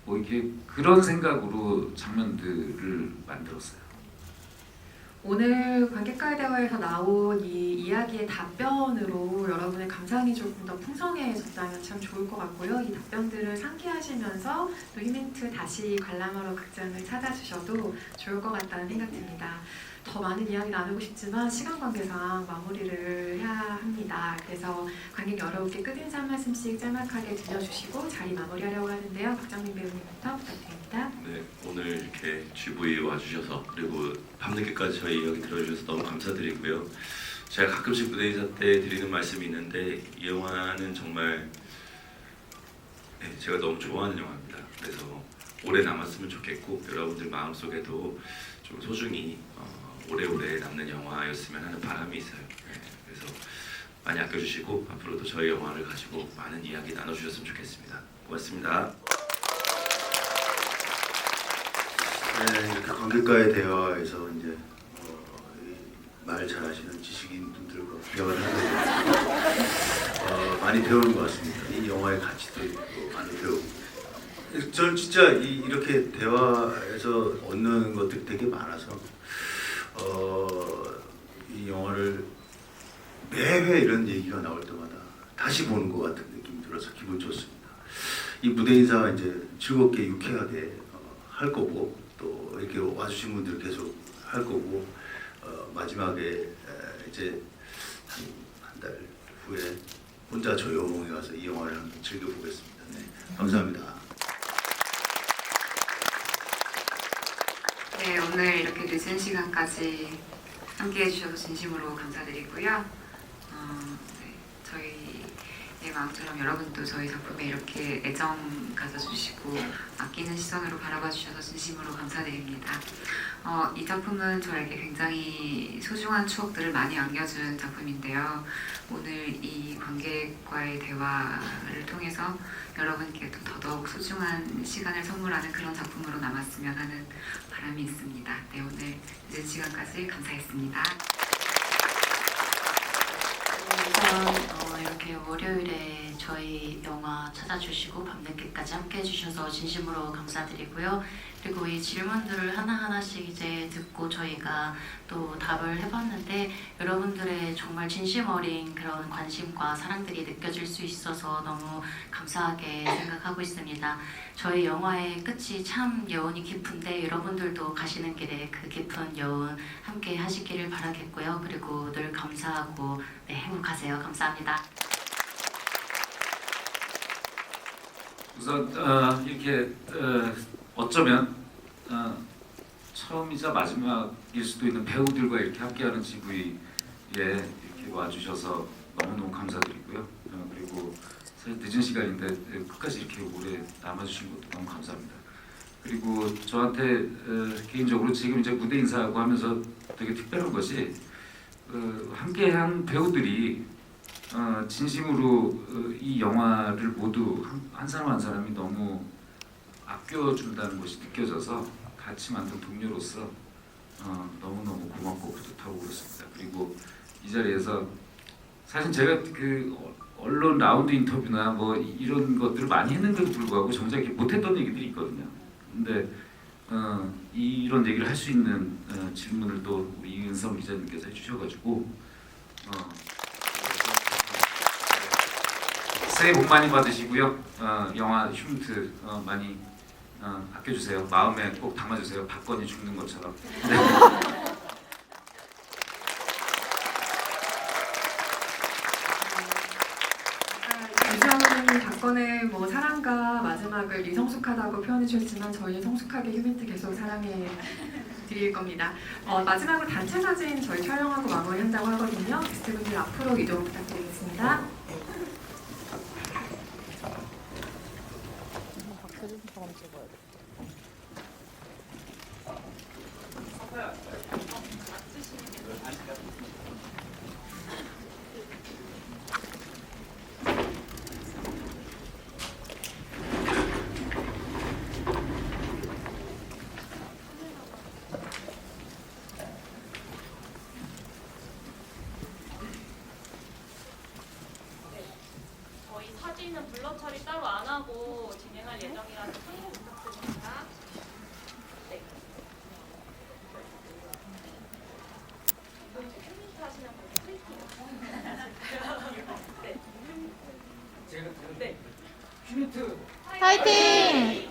뭐 이렇게 그런 생각으로 장면들을 만들었어요. 오늘 관객과의 대화에서 나온 이 이야기의 답변으로 여러분의 감상이 조금 더 풍성해졌다면 참 좋을 것 같고요. 이 답변들을 상기하시면서 또 휴민트 다시 관람하러 극장을 찾아주셔도 좋을 것 같다는 생각 듭니다. 더 많은 이야기 나누고 싶지만 시간 관계상 마무리를 해야 합니다. 그래서 관객 여러분께 끝인사 한 말씀씩 짤막하게 들려주시고 자리 마무리하려고 하는데요. 박정민 배우님부터 부탁드립니다. 네, 오늘 이렇게 GV 와주셔서 그리고 밤늦게까지 저희 이야기 들어주셔서 너무 감사드리고요. 제가 가끔씩 무대 인사 때 드리는 말씀이 있는데 이 영화는 정말 제가 너무 좋아하는 영화입니다. 그래서 오래 남았으면 좋겠고 여러분들 마음속에도 좀 소중히 오래오래 남는 영화였으면 하는 바람이 있어요. 그래서 많이 아껴주시고 앞으로도 저희 영화를 가지고 많은 이야기 나눠주셨으면 좋겠습니다. 고맙습니다. 네, 이렇게 관객과의 대화에서 이제 말 잘하시는 지식인 분들과 대화를 하고 많이 배우는 것 같습니다. 이 영화의 가치도 있고 많이 배우고. 저는 진짜 이렇게 대화에서 얻는 것들이 되게 많아서 이 영화를 매회 이런 얘기가 나올 때마다 다시 보는 것 같은 느낌이 들어서 기분 좋습니다. 이 무대 인사 이제 즐겁게 유쾌하게 할 거고 또 이렇게 와주신 분들 계속 할 거고 마지막에 이제 한 달 후에 혼자 조용히 가서 이 영화를 한번 즐겨보겠습니다. 네, 감사합니다. 네, 오늘 이렇게 늦은 시간까지 함께해 주셔서 진심으로 감사드리고요. 네, 저희의 마음처럼 여러분도 저희 작품에 이렇게 애정 가져주시고 아끼는 시선으로 바라봐 주셔서 진심으로 감사드립니다. 이 작품은 저에게 굉장히 소중한 추억들을 많이 안겨준 작품인데요. 오늘 이 관객과의 대화를 통해서 여러분께도 더더욱 소중한 시간을 선물하는 그런 작품으로 남았으면 하는 바람이 있습니다. 네, 오늘 늦은 시간까지 감사했습니다. 우선 이렇게 월요일에 저희 영화 찾아주시고 밤늦게까지 함께 해주셔서 진심으로 감사드리고요. 그리고 이 질문들을 하나하나씩 이제 듣고 저희가 또 답을 해봤는데 여러분들의 정말 진심 어린 그런 관심과 사랑들이 느껴질 수 있어서 너무 감사하게 생각하고 있습니다. 저희 영화의 끝이 참 여운이 깊은데 여러분들도 가시는 길에 그 깊은 여운 함께 하시기를 바라겠고요. 그리고 늘 감사하고 네, 행복하세요. 감사합니다. 우선 이렇게 어쩌면 처음이자 마지막일 수도 있는 배우들과 이렇게 함께하는 GV에 이렇게 와주셔서 너무너무 감사드리고요. 그리고 사실 늦은 시간인데 끝까지 이렇게 오래 남아주신 것도 너무 감사합니다. 그리고 저한테 개인적으로 지금 이제 무대 인사하고 하면서 되게 특별한 것이 함께한 배우들이 진심으로 이 영화를 모두 한 사람 한 사람이 너무 아껴준다는 것이 느껴져서 같이 만든 동료로서 너무너무 고맙고 뿌듯하고 그렇습니다. 그리고 이 자리에서 사실 제가 그 언론 라운드 인터뷰나 뭐 이런 것들을 많이 했는데도 불구하고 정작 못했던 얘기들이 있거든요. 근데 이런 얘기를 할 수 있는 질문을 또 우리 이은성 기자님께서 해주셔가지고 새해 복 많이 받으시고요. 영화 휴민트 많이 아껴주세요. 마음에 꼭 담아주세요. 박건이 죽는 것처럼. 네. 유지아님이 박건의 뭐 사랑과 마지막을 이성숙하다고 표현해 주셨지만 저희 성숙하게 휴민트 계속 사랑해 드릴 겁니다. 마지막으로 단체 사진 저희 촬영하고 마무리한다고 하거든요. 게스트분들 앞으로 이동 부탁드리겠습니다. 블러 처리 따로 안 하고 진행할 예정이라서 참고 부탁드립니다. 네. 이거 이제 큐미트 하시는 분들 크리스티나. 네. 네. 파이팅!